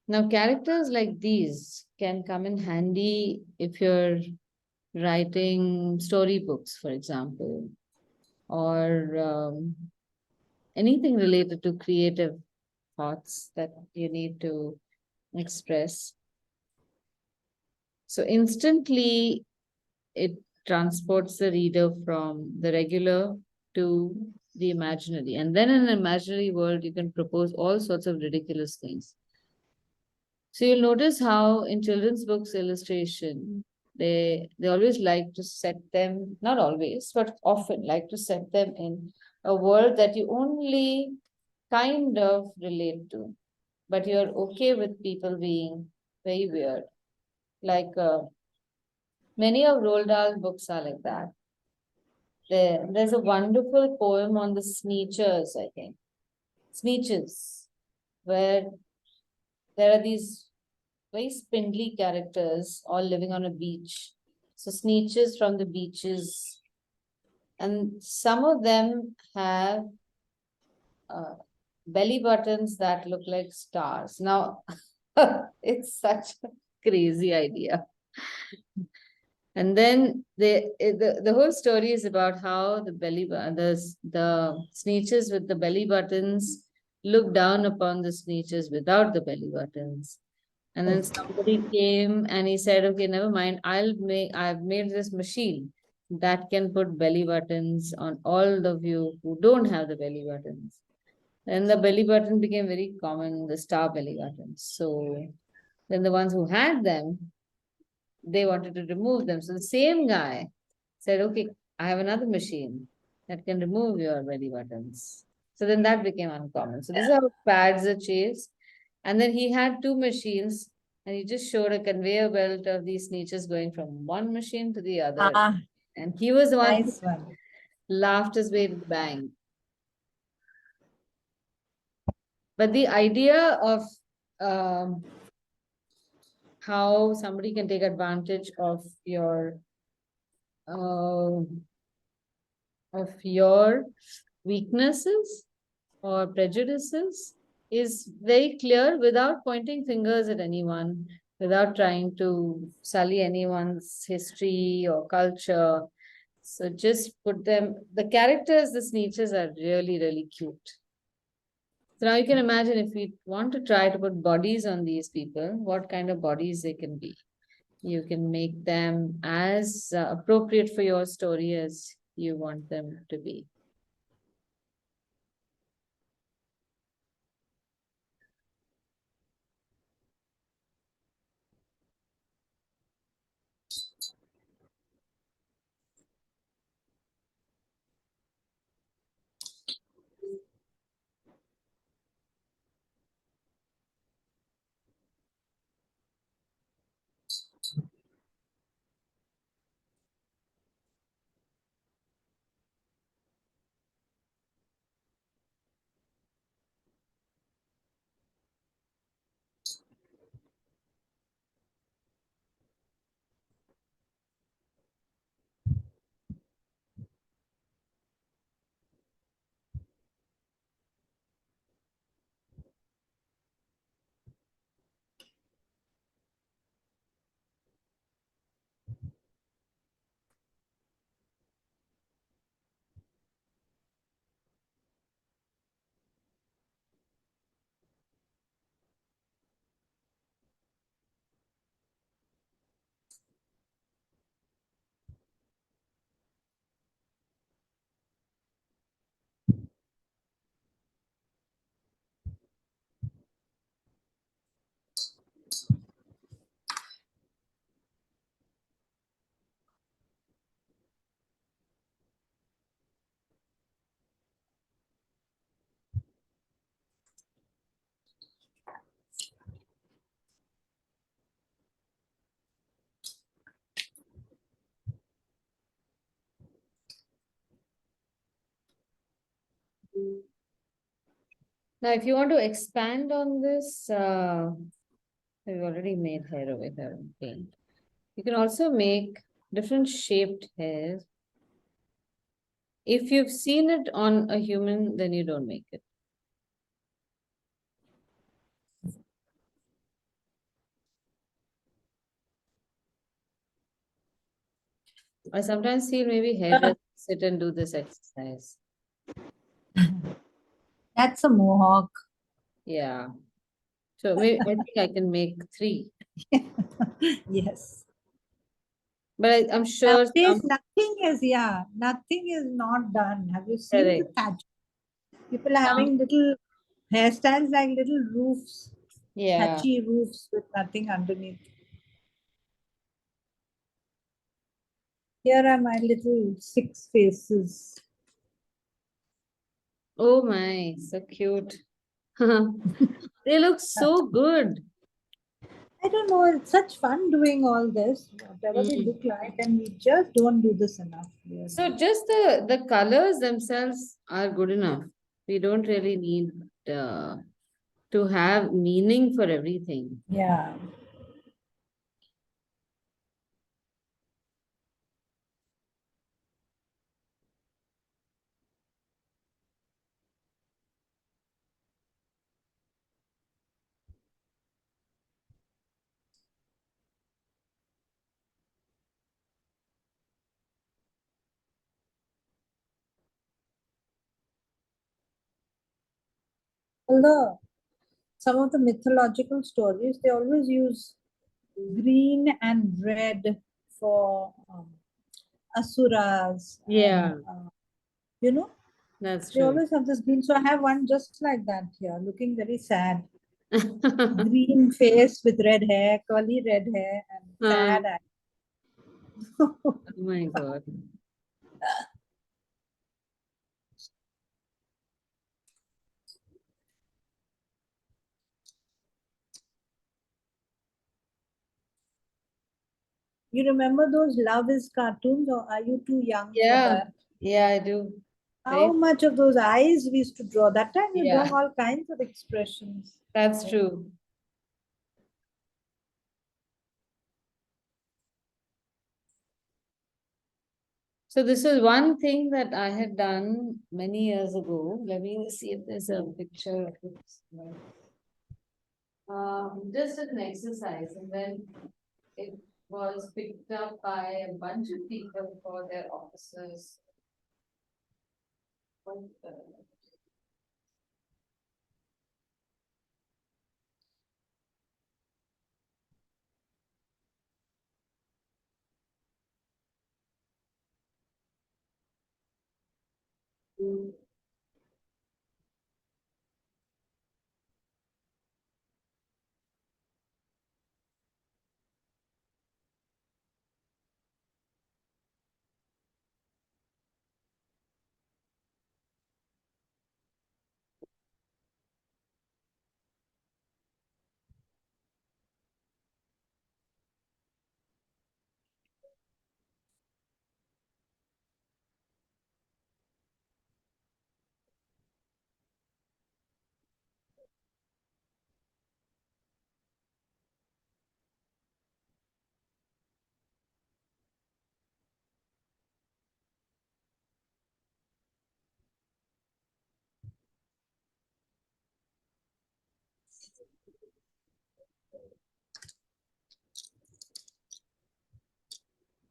[SPEAKER 1] Now, characters like these can come in handy if you're writing storybooks, for example, or anything related to creative thoughts that you need to express. So instantly it transports the reader from the regular to the imaginary. And then in an imaginary world, you can propose all sorts of ridiculous things. So you'll notice how in children's books illustration, they always like to set them, not always, but often like to set them in a world that you only kind of relate to, but you're okay with people being very weird. Like many of Roald Dahl's books are like that. There's a wonderful poem on the Sneetchers, I think. Sneetches, where there are these very spindly characters all living on a beach. So Sneetches from the beaches. And some of them have belly buttons that look like stars. Now, it's such a crazy idea. And then the whole story is about how the Sneetches with the belly buttons look down upon the Sneetches without the belly buttons. And then somebody came and he said, okay, never mind, I've made this machine that can put belly buttons on all of you who don't have the belly buttons. And the belly button became very common, the star belly buttons. So then the ones who had them, they wanted to remove them. So the same guy said, okay, I have another machine that can remove your belly buttons. So then that became uncommon. So this is how fads are chased. And then he had two machines and he just showed a conveyor belt of these niches going from one machine to the other.
[SPEAKER 3] Ah,
[SPEAKER 1] And he was the one who
[SPEAKER 3] nice one.
[SPEAKER 1] laughed his way to the bank. But the idea of um, how somebody can take advantage uh, of your weaknesses or prejudices is very clear without pointing fingers at anyone, without trying to sully anyone's history or culture. So just put them, the characters, the niches are really, really cute. So now you can imagine if we want to try to put bodies on these people, what kind of bodies they can be. You can make them as appropriate for your story as you want them to be. Now, if you want to expand on this, we've already made hair over here. Okay. You can also make different shaped hair. If you've seen it on a human, then you don't make it. I sometimes feel maybe hairdressers sit and do this exercise.
[SPEAKER 3] That's a mohawk.
[SPEAKER 1] Yeah. So maybe I think I can make 3.
[SPEAKER 3] Yes.
[SPEAKER 1] But I'm sure
[SPEAKER 3] Nowadays, nothing is not done. Have you seen the
[SPEAKER 1] correct.
[SPEAKER 3] thatch? People are
[SPEAKER 1] Some-
[SPEAKER 3] having little hairstyles like little roofs,
[SPEAKER 1] yeah.
[SPEAKER 3] thatchy roofs with nothing underneath. Here are my little 6 faces.
[SPEAKER 1] Oh my, so cute. They look so good.
[SPEAKER 3] I don't know, it's such fun doing all this, whatever we
[SPEAKER 1] Mm.
[SPEAKER 3] look like, and we just don't do this enough. Really.
[SPEAKER 1] So just the colors themselves are good enough. We don't really need to have meaning for everything.
[SPEAKER 3] Yeah. Although some of the mythological stories, they always use green and red for asuras and
[SPEAKER 1] Yeah,
[SPEAKER 3] you know
[SPEAKER 1] that's
[SPEAKER 3] they
[SPEAKER 1] true.
[SPEAKER 3] always have this green. So I have one just like that here, looking very sad. Green face with red hair, curly red hair, and sad
[SPEAKER 1] Oh
[SPEAKER 3] eyes.
[SPEAKER 1] my God.
[SPEAKER 3] You remember those Love is cartoons, or are you too young for
[SPEAKER 1] Yeah,
[SPEAKER 3] that?
[SPEAKER 1] yeah, I do.
[SPEAKER 3] How
[SPEAKER 1] Right?
[SPEAKER 3] much of those eyes we used to draw? That time you're
[SPEAKER 1] Yeah,
[SPEAKER 3] drawing all kinds of expressions.
[SPEAKER 1] that's true. So this is one thing that I had done many years ago. Let me see if there's a picture of it. Just an exercise, and then it was picked up by a bunch of people for their offices. But,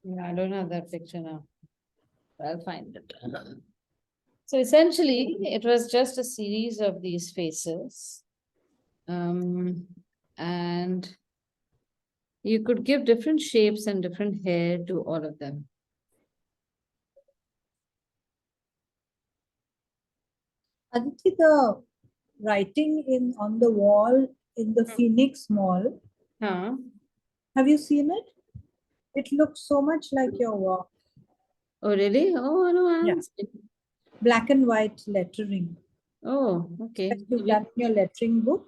[SPEAKER 1] yeah, I don't have that picture now. I'll find it. So essentially, it was just a series of these faces. And you could give different shapes and different hair to all of them.
[SPEAKER 3] Aditi, the writing in on the wall in the Phoenix Mall,
[SPEAKER 1] Huh?
[SPEAKER 3] have you seen it? It looks so much like your work.
[SPEAKER 1] Oh, really? Oh, no, I
[SPEAKER 3] Yeah.
[SPEAKER 1] haven't seen.
[SPEAKER 3] Black and white lettering.
[SPEAKER 1] Oh, okay.
[SPEAKER 3] Like you've done in your lettering book,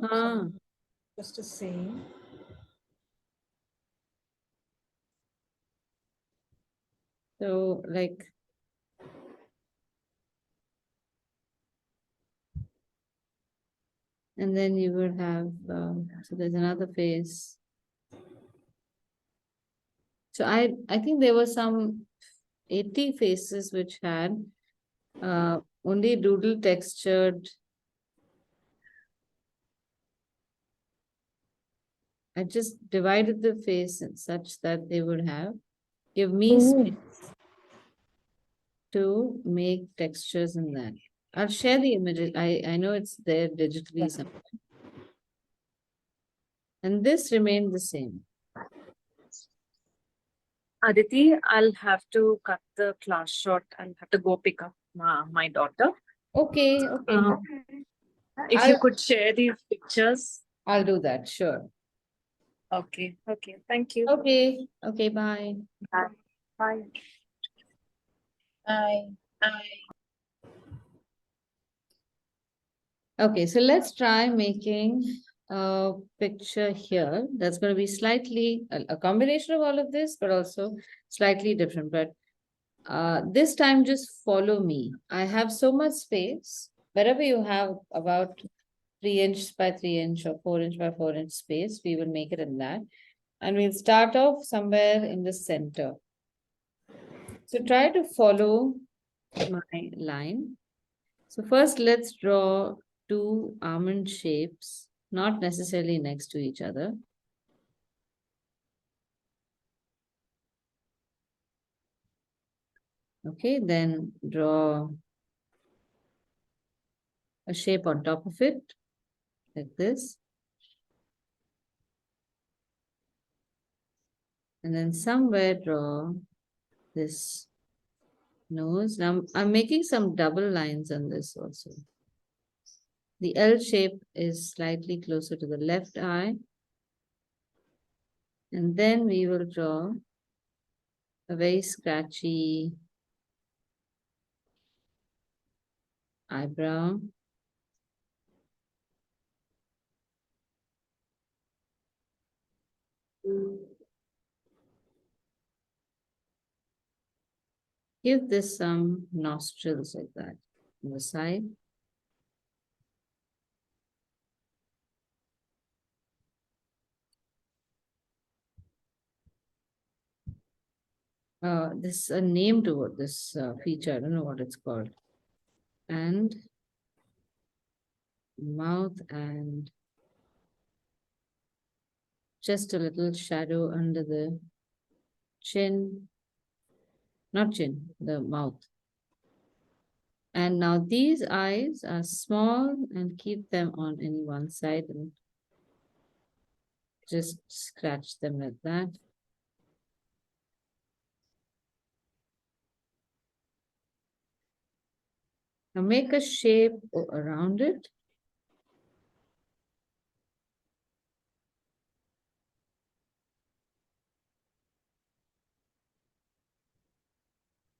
[SPEAKER 1] Ah,
[SPEAKER 3] just a saying.
[SPEAKER 1] so like, And then you would have, so there's another face. So I think there were some 80 faces which had only doodle textured. I just divided the face in such that they would give me space to make textures in that. I'll share the image. I know it's there digitally somewhere. And this remained the same.
[SPEAKER 4] Aditi, I'll have to cut the class short. I'll have to go pick up my daughter.
[SPEAKER 1] Okay,
[SPEAKER 4] If you
[SPEAKER 1] I'll-
[SPEAKER 4] could share these pictures.
[SPEAKER 1] I'll do that, sure.
[SPEAKER 4] Okay. Okay. Thank you.
[SPEAKER 1] Okay, bye.
[SPEAKER 4] Bye. Bye.
[SPEAKER 3] I
[SPEAKER 1] Okay, so let's try making a picture here. That's going to be slightly a combination of all of this, but also slightly different. But this time, just follow me. I have so much space. Wherever you have about 3 inch by 3 inch or 4 inch by 4 inch space, we will make it in that. And we'll start off somewhere in the center. So try to follow my line. So first, let's draw two almond shapes, not necessarily next to each other. Okay, then draw a shape on top of it, like this. And then somewhere draw this nose. Now I'm making some double lines on this also. The L shape is slightly closer to the left eye. And then we will draw a very scratchy eyebrow. Give this some nostrils like that on the side. This a name to this feature. I don't know what it's called. And mouth and just a little shadow under the chin, not chin, the mouth. And now these eyes are small and keep them on any one side and just scratch them like that. Now make a shape around it.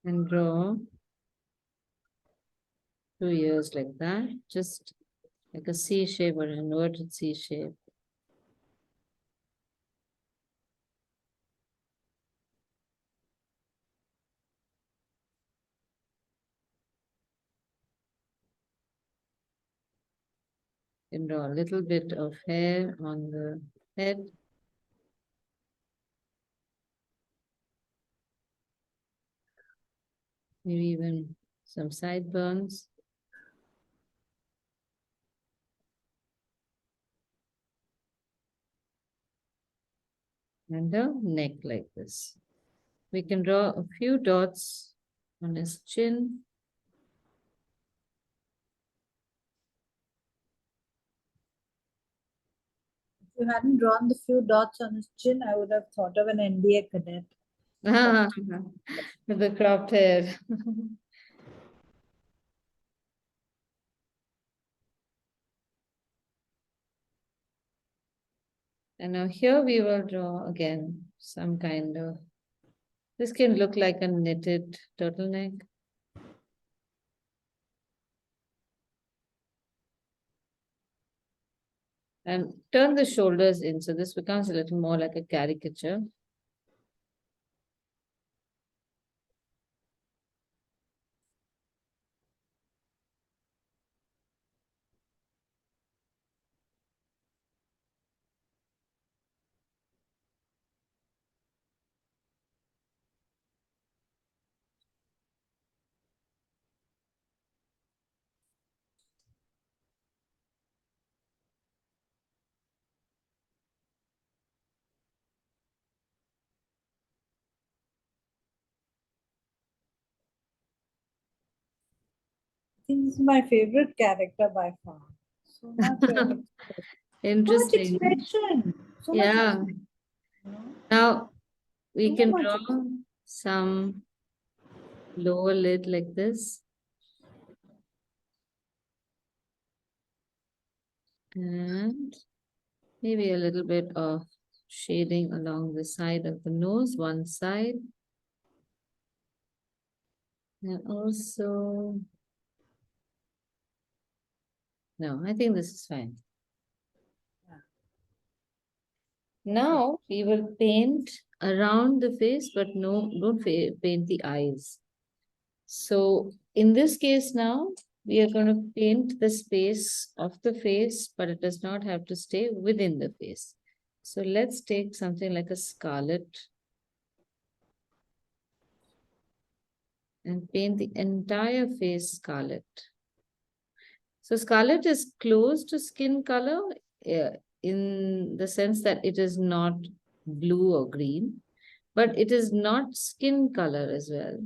[SPEAKER 1] And draw 2 ears like that, just like a C shape or an inverted C shape. You can draw a little bit of hair on the head. Maybe even some sideburns. And a neck like this. We can draw a few dots on his chin.
[SPEAKER 3] if you hadn't drawn the few dots on his chin, I would have thought of an NDA cadet.
[SPEAKER 1] With the cropped hair. And now here we will draw again some kind of, this can look like a knitted turtleneck. And turn the shoulders in, so this becomes a little more like a caricature.
[SPEAKER 3] think this is my favorite character by far. So much, so much
[SPEAKER 1] Interesting.
[SPEAKER 3] expression. So much
[SPEAKER 1] Yeah.
[SPEAKER 3] expression, you know.
[SPEAKER 1] Now we
[SPEAKER 3] Too
[SPEAKER 1] can
[SPEAKER 3] much
[SPEAKER 1] draw
[SPEAKER 3] expression.
[SPEAKER 1] some lower lid like this. And maybe a little bit of shading along the side of the nose, one side. And also, no, I think this is fine. Now we will paint around the face, but no, don't paint the eyes. So in this case now, we are going to paint the space of the face, but it does not have to stay within the face. So let's take something like a scarlet and paint the entire face scarlet. So scarlet is close to skin color in the sense that it is not blue or green, but it is not skin color as well.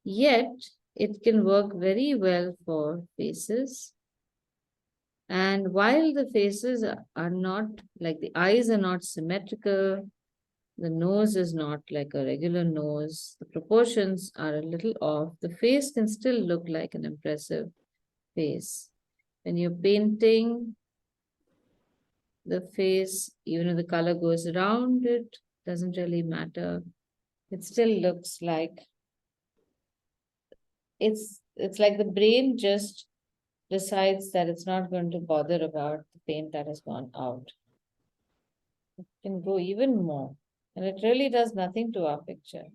[SPEAKER 1] Yet it can work very well for faces. And while the faces are not, like the eyes are not symmetrical, the nose is not like a regular nose, the proportions are a little off, the face can still look like an impressive face. When you're painting the face, even if the color goes around it, doesn't really matter. It still looks like it's like the brain just decides that it's not going to bother about the paint that has gone out. It can go even more. And it really does nothing to our picture.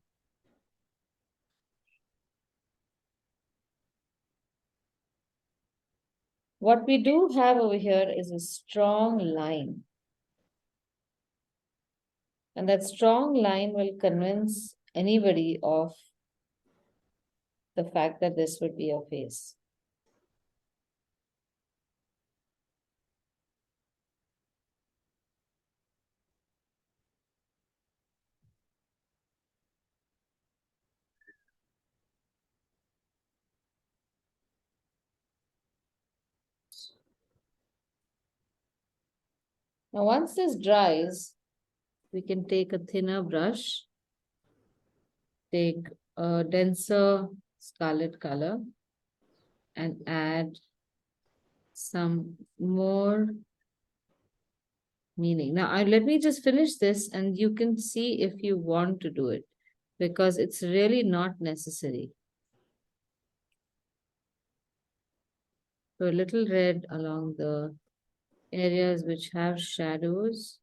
[SPEAKER 1] What we do have over here is a strong line. And that strong line will convince anybody of the fact that this would be a face. Now, once this dries, we can take a thinner brush, take a denser scarlet color, and add some more meaning. Now, let me just finish this and you can see if you want to do it because it's really not necessary. So a little red along the areas which have shadows.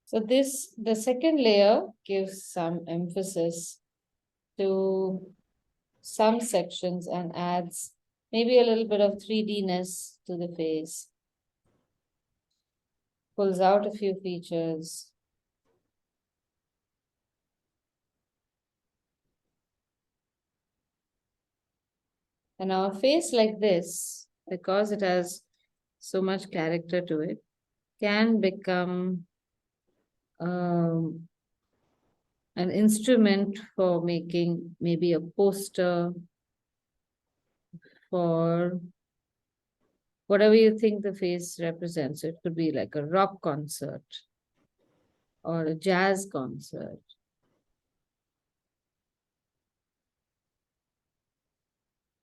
[SPEAKER 1] So the second layer gives some emphasis to some sections and adds maybe a little bit of 3D-ness to the face. Pulls out a few features. And our face like this, because it has so much character to it, can become an instrument for making maybe a poster for whatever you think the face represents. It could be like a rock concert or a jazz concert.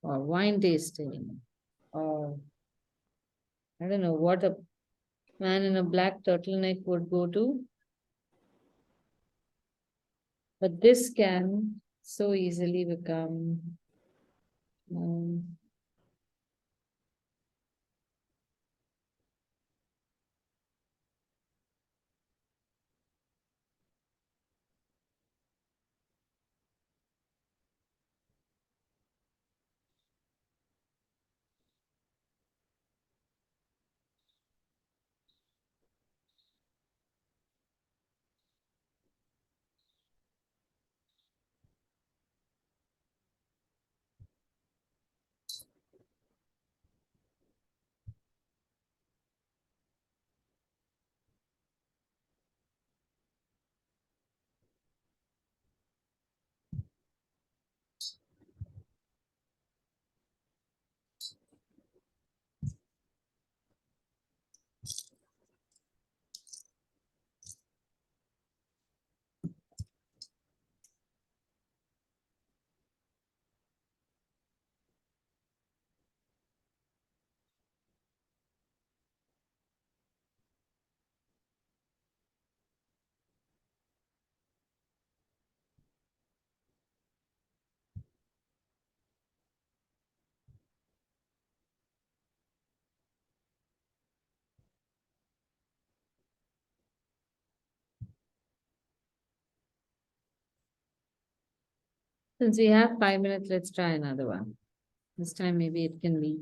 [SPEAKER 1] Or wine tasting, or I don't know what a man in a black turtleneck would go to. But this can so easily become Um, Since we have 5 minutes, let's try another one. This time maybe it can be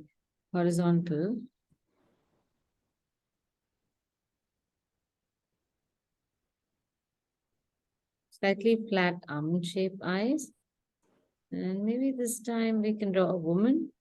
[SPEAKER 1] horizontal. Slightly flat almond shaped eyes. And maybe this time we can draw a woman.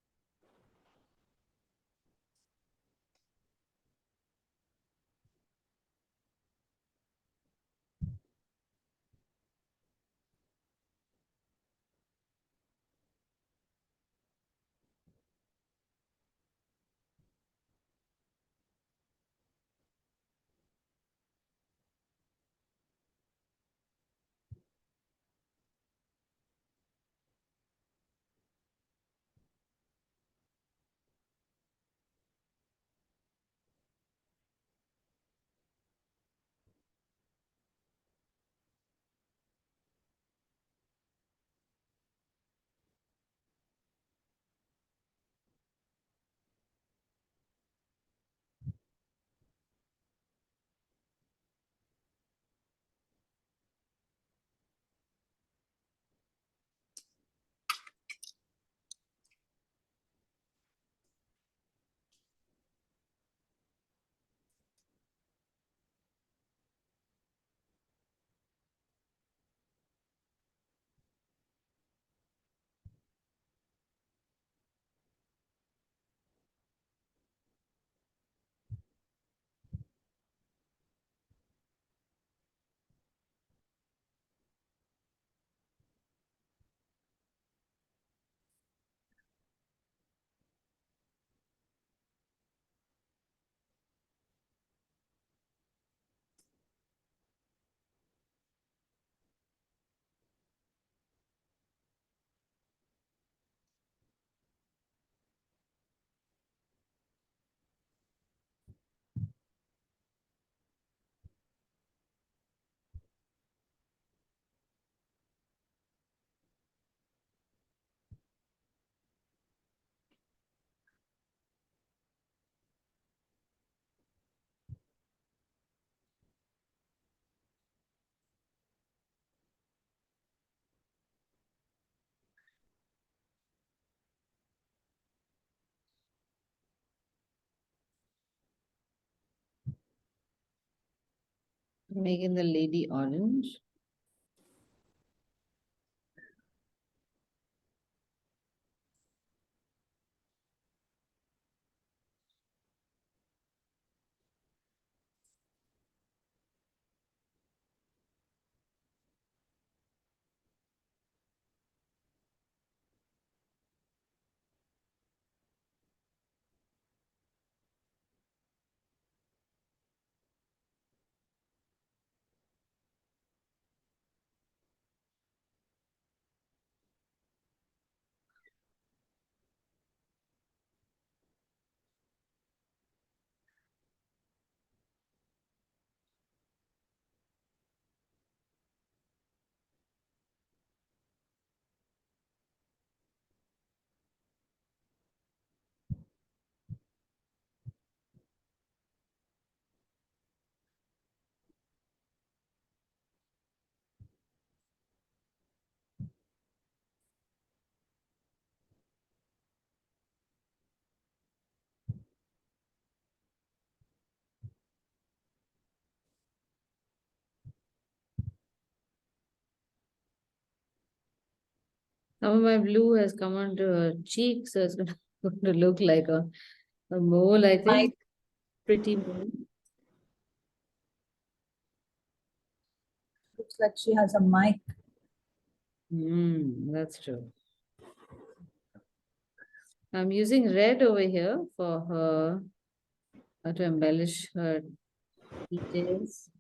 [SPEAKER 1] Making the lady orange. Some of my blue has come onto her cheek, so it's gonna, going to look like a mole, I think. Pretty mole.
[SPEAKER 3] Looks like she has a mic.
[SPEAKER 1] That's true. I'm using red over here for her to embellish her details.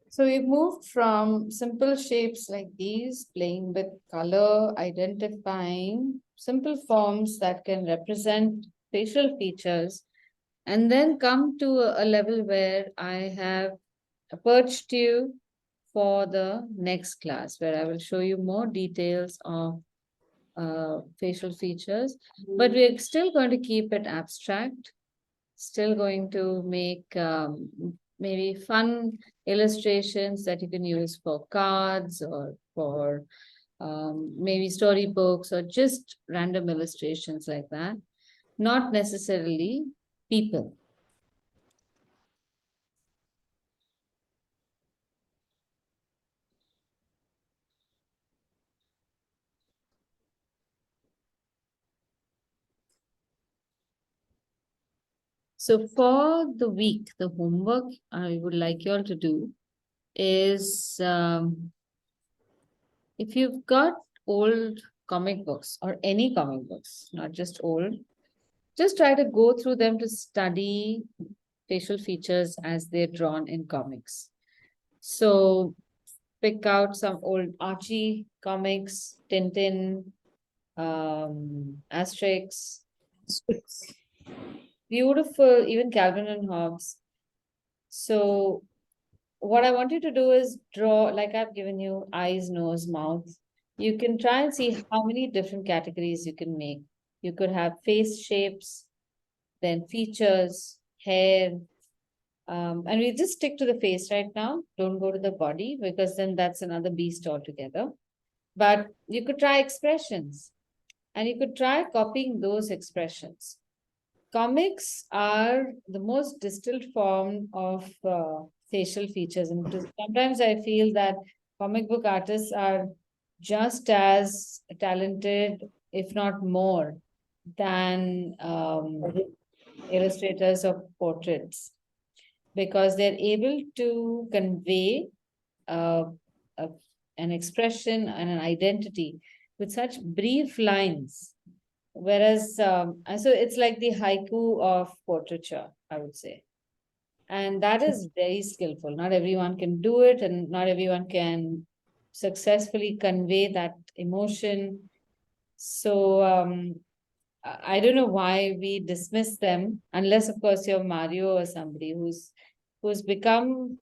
[SPEAKER 1] So we've moved from simple shapes like these, playing with color, identifying simple forms that can represent facial features, and then come to a level where I have perched you for the next class, where I will show you more details of facial features, but we're still going to keep it abstract, still going to make maybe fun illustrations that you can use for cards or for maybe storybooks or just random illustrations like that, not necessarily people. So for the week, the homework I would like you all to do is if you've got old comic books or any comic books, not just old, just try to go through them to study facial features as they're drawn in comics. So pick out some old Archie comics, Tintin, Asterix, beautiful, even Calvin and Hobbes. So what I want you to do is draw, like I've given you eyes, nose, mouth. You can try and see how many different categories you can make. You could have face shapes, then features, hair, and we just stick to the face right now. Don't go to the body because then that's another beast altogether. But you could try expressions and you could try copying those expressions. Comics are the most distilled form of facial features. And sometimes I feel that comic book artists are just as talented, if not more, than illustrators of portraits because they're able to convey uh, a, an expression and an identity with such brief lines. Whereas, so it's like the haiku of portraiture, I would say. And that is very skillful. Not everyone can do it, and not everyone can successfully convey that emotion. So, I don't know why we dismiss them, unless, of course, you're Mario or somebody who's become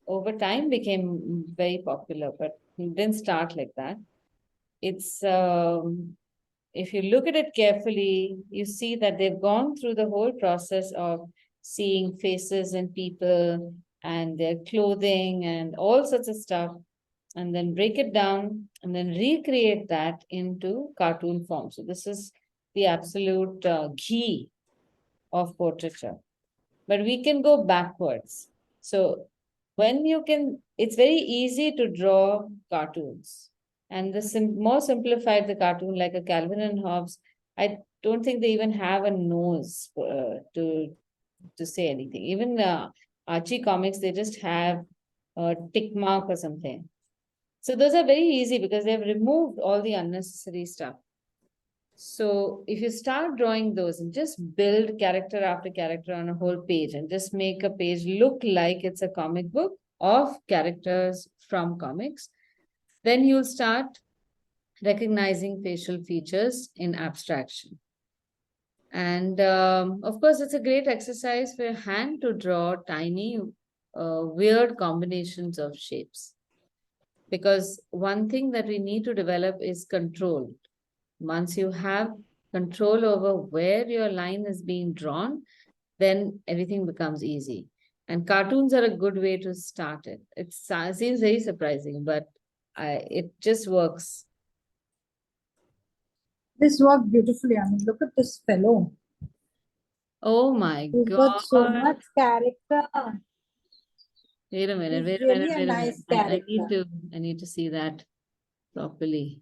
[SPEAKER 1] over time became very popular, but he didn't start like that. It's if you look at it carefully, you see that they've gone through the whole process of seeing faces and people and their clothing and all sorts of stuff. and then break it down and then recreate that into cartoon form. So this is the absolute key of portraiture. But we can go backwards. So when you can, it's very easy to draw cartoons. And the more simplified the cartoon, like a Calvin and Hobbes, I don't think they even have a nose to say anything. Even Archie comics, they just have a tick mark or something. So those are very easy because they've removed all the unnecessary stuff. So if you start drawing those and just build character after character on a whole page and just make a page look like it's a comic book of characters from comics, then you'll start recognizing facial features in abstraction. And of course, it's a great exercise for your hand to draw tiny, weird combinations of shapes. Because one thing that we need to develop is control. Once you have control over where your line is being drawn, then everything becomes easy. And cartoons are a good way to start it. It seems very surprising, but it just works.
[SPEAKER 3] This worked beautifully. I mean, look at this fellow.
[SPEAKER 1] Oh my
[SPEAKER 3] He's
[SPEAKER 1] God.
[SPEAKER 3] got so much character.
[SPEAKER 1] Wait a minute,
[SPEAKER 3] He's
[SPEAKER 1] wait a
[SPEAKER 3] really
[SPEAKER 1] minute,
[SPEAKER 3] a
[SPEAKER 1] wait a
[SPEAKER 3] nice
[SPEAKER 1] minute.
[SPEAKER 3] character.
[SPEAKER 1] I need to see that properly.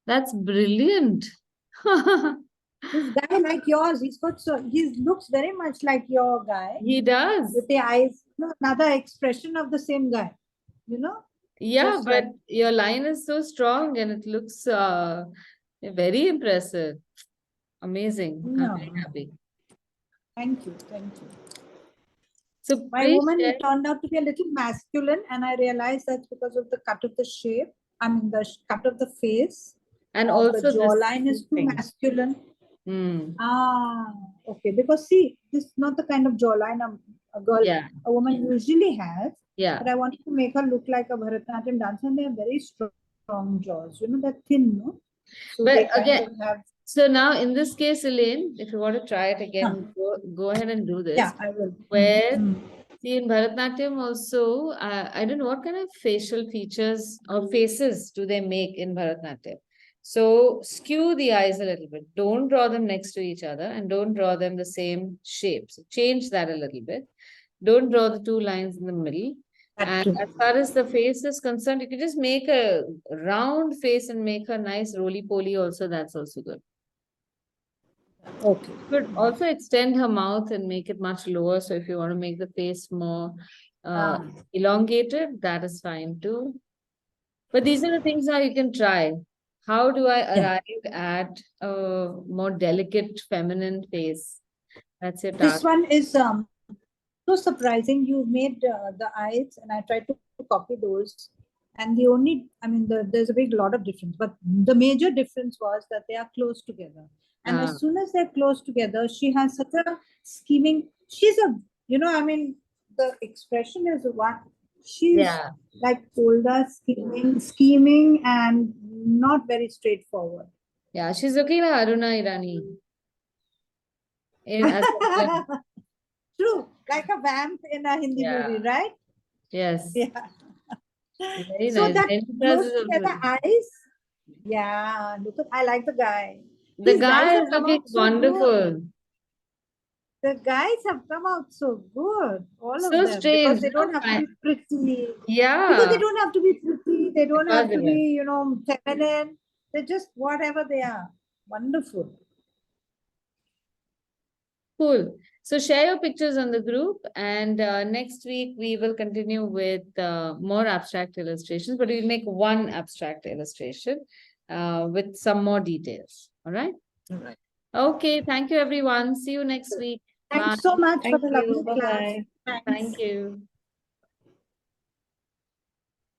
[SPEAKER 1] That's brilliant.
[SPEAKER 3] This guy like yours, he looks very much like your guy
[SPEAKER 1] He does.
[SPEAKER 3] with the eyes, another expression of the same guy, you know?
[SPEAKER 1] Yeah,
[SPEAKER 3] Just
[SPEAKER 1] but
[SPEAKER 3] like-
[SPEAKER 1] your line is so strong and it looks very impressive. Amazing. I'm
[SPEAKER 3] No.
[SPEAKER 1] very happy.
[SPEAKER 3] Thank you, thank you.
[SPEAKER 1] So
[SPEAKER 3] My
[SPEAKER 1] please
[SPEAKER 3] woman
[SPEAKER 1] share.
[SPEAKER 3] turned out to be a little masculine, and I realized that's because of the cut of the shape. I mean, the cut of the face.
[SPEAKER 1] And
[SPEAKER 3] The
[SPEAKER 1] also this
[SPEAKER 3] jawline is too
[SPEAKER 1] thing.
[SPEAKER 3] masculine.
[SPEAKER 1] Hmm.
[SPEAKER 3] Ah, okay. Because see, this is not the kind of jawline
[SPEAKER 1] Yeah,
[SPEAKER 3] a woman usually has.
[SPEAKER 1] yeah.
[SPEAKER 3] But I wanted to make her look like a Bharatanatyam dancer, and they have very strong jaws. You know, they're thin, no? So
[SPEAKER 1] But
[SPEAKER 3] they kind
[SPEAKER 1] again,
[SPEAKER 3] of have.
[SPEAKER 1] so now in this case, Elaine, if you want to try it again, go ahead and do this.
[SPEAKER 3] Yeah, I will.
[SPEAKER 1] Where,
[SPEAKER 3] Mm.
[SPEAKER 1] see, in Bharatanatyam also, I don't know what kind of facial features or faces do they make in Bharatanatyam. So skew the eyes a little bit. Don't draw them next to each other and don't draw them the same shape. So change that a little bit. Don't draw the two lines in the middle.
[SPEAKER 3] That
[SPEAKER 1] And
[SPEAKER 3] too.
[SPEAKER 1] as far as the face is concerned, you can just make a round face and make a nice roly-poly also. That's also good.
[SPEAKER 3] Okay.
[SPEAKER 1] Could also extend her mouth and make it much lower. So if you want to make the face more elongated, that is fine too. But these are the things that you can try. How do I arrive at a more delicate feminine face? That's your
[SPEAKER 3] This
[SPEAKER 1] task.
[SPEAKER 3] one is so surprising. You made the eyes, and I tried to copy those. And the only, I mean, there's a big lot of difference, but the major difference was that they are close together. And as soon as they're close together, she has such a scheming. She's a, I mean, the expression is one. She's
[SPEAKER 1] Yeah.
[SPEAKER 3] like older, scheming, and not very straightforward.
[SPEAKER 1] Yeah, she's looking like Aruna Irani. As a villain.
[SPEAKER 3] True, like a vamp in a Hindi
[SPEAKER 1] Yeah.
[SPEAKER 3] movie, right?
[SPEAKER 1] Yes.
[SPEAKER 3] Yeah.
[SPEAKER 1] Very
[SPEAKER 3] So
[SPEAKER 1] nice.
[SPEAKER 3] that
[SPEAKER 1] Jennifer's
[SPEAKER 3] close
[SPEAKER 1] is also
[SPEAKER 3] together
[SPEAKER 1] good.
[SPEAKER 3] eyes. Yeah, look at, I like the guy.
[SPEAKER 1] The
[SPEAKER 3] These guys
[SPEAKER 1] guy
[SPEAKER 3] have
[SPEAKER 1] is
[SPEAKER 3] come
[SPEAKER 1] looking
[SPEAKER 3] out so good.
[SPEAKER 1] wonderful.
[SPEAKER 3] The guys have come out so good, all
[SPEAKER 1] So
[SPEAKER 3] of them,
[SPEAKER 1] strange,
[SPEAKER 3] because they
[SPEAKER 1] no?
[SPEAKER 3] don't have to be pretty. Because
[SPEAKER 1] Yeah.
[SPEAKER 3] they don't have to be pretty. They don't have to
[SPEAKER 1] Because
[SPEAKER 3] be, feminine. They're just whatever they are. Wonderful.
[SPEAKER 1] Cool. So share your pictures on the group, and next week we will continue with more abstract illustrations, but we'll make one abstract illustration with some more details. All right?
[SPEAKER 2] All right.
[SPEAKER 1] Okay. Thank you, everyone. See you next week.
[SPEAKER 3] Thanks
[SPEAKER 1] Bye.
[SPEAKER 3] so much for
[SPEAKER 2] Thank
[SPEAKER 3] the
[SPEAKER 2] you.
[SPEAKER 3] lovely
[SPEAKER 2] Bye
[SPEAKER 3] class.
[SPEAKER 2] bye.
[SPEAKER 3] Thanks.
[SPEAKER 1] Thank you.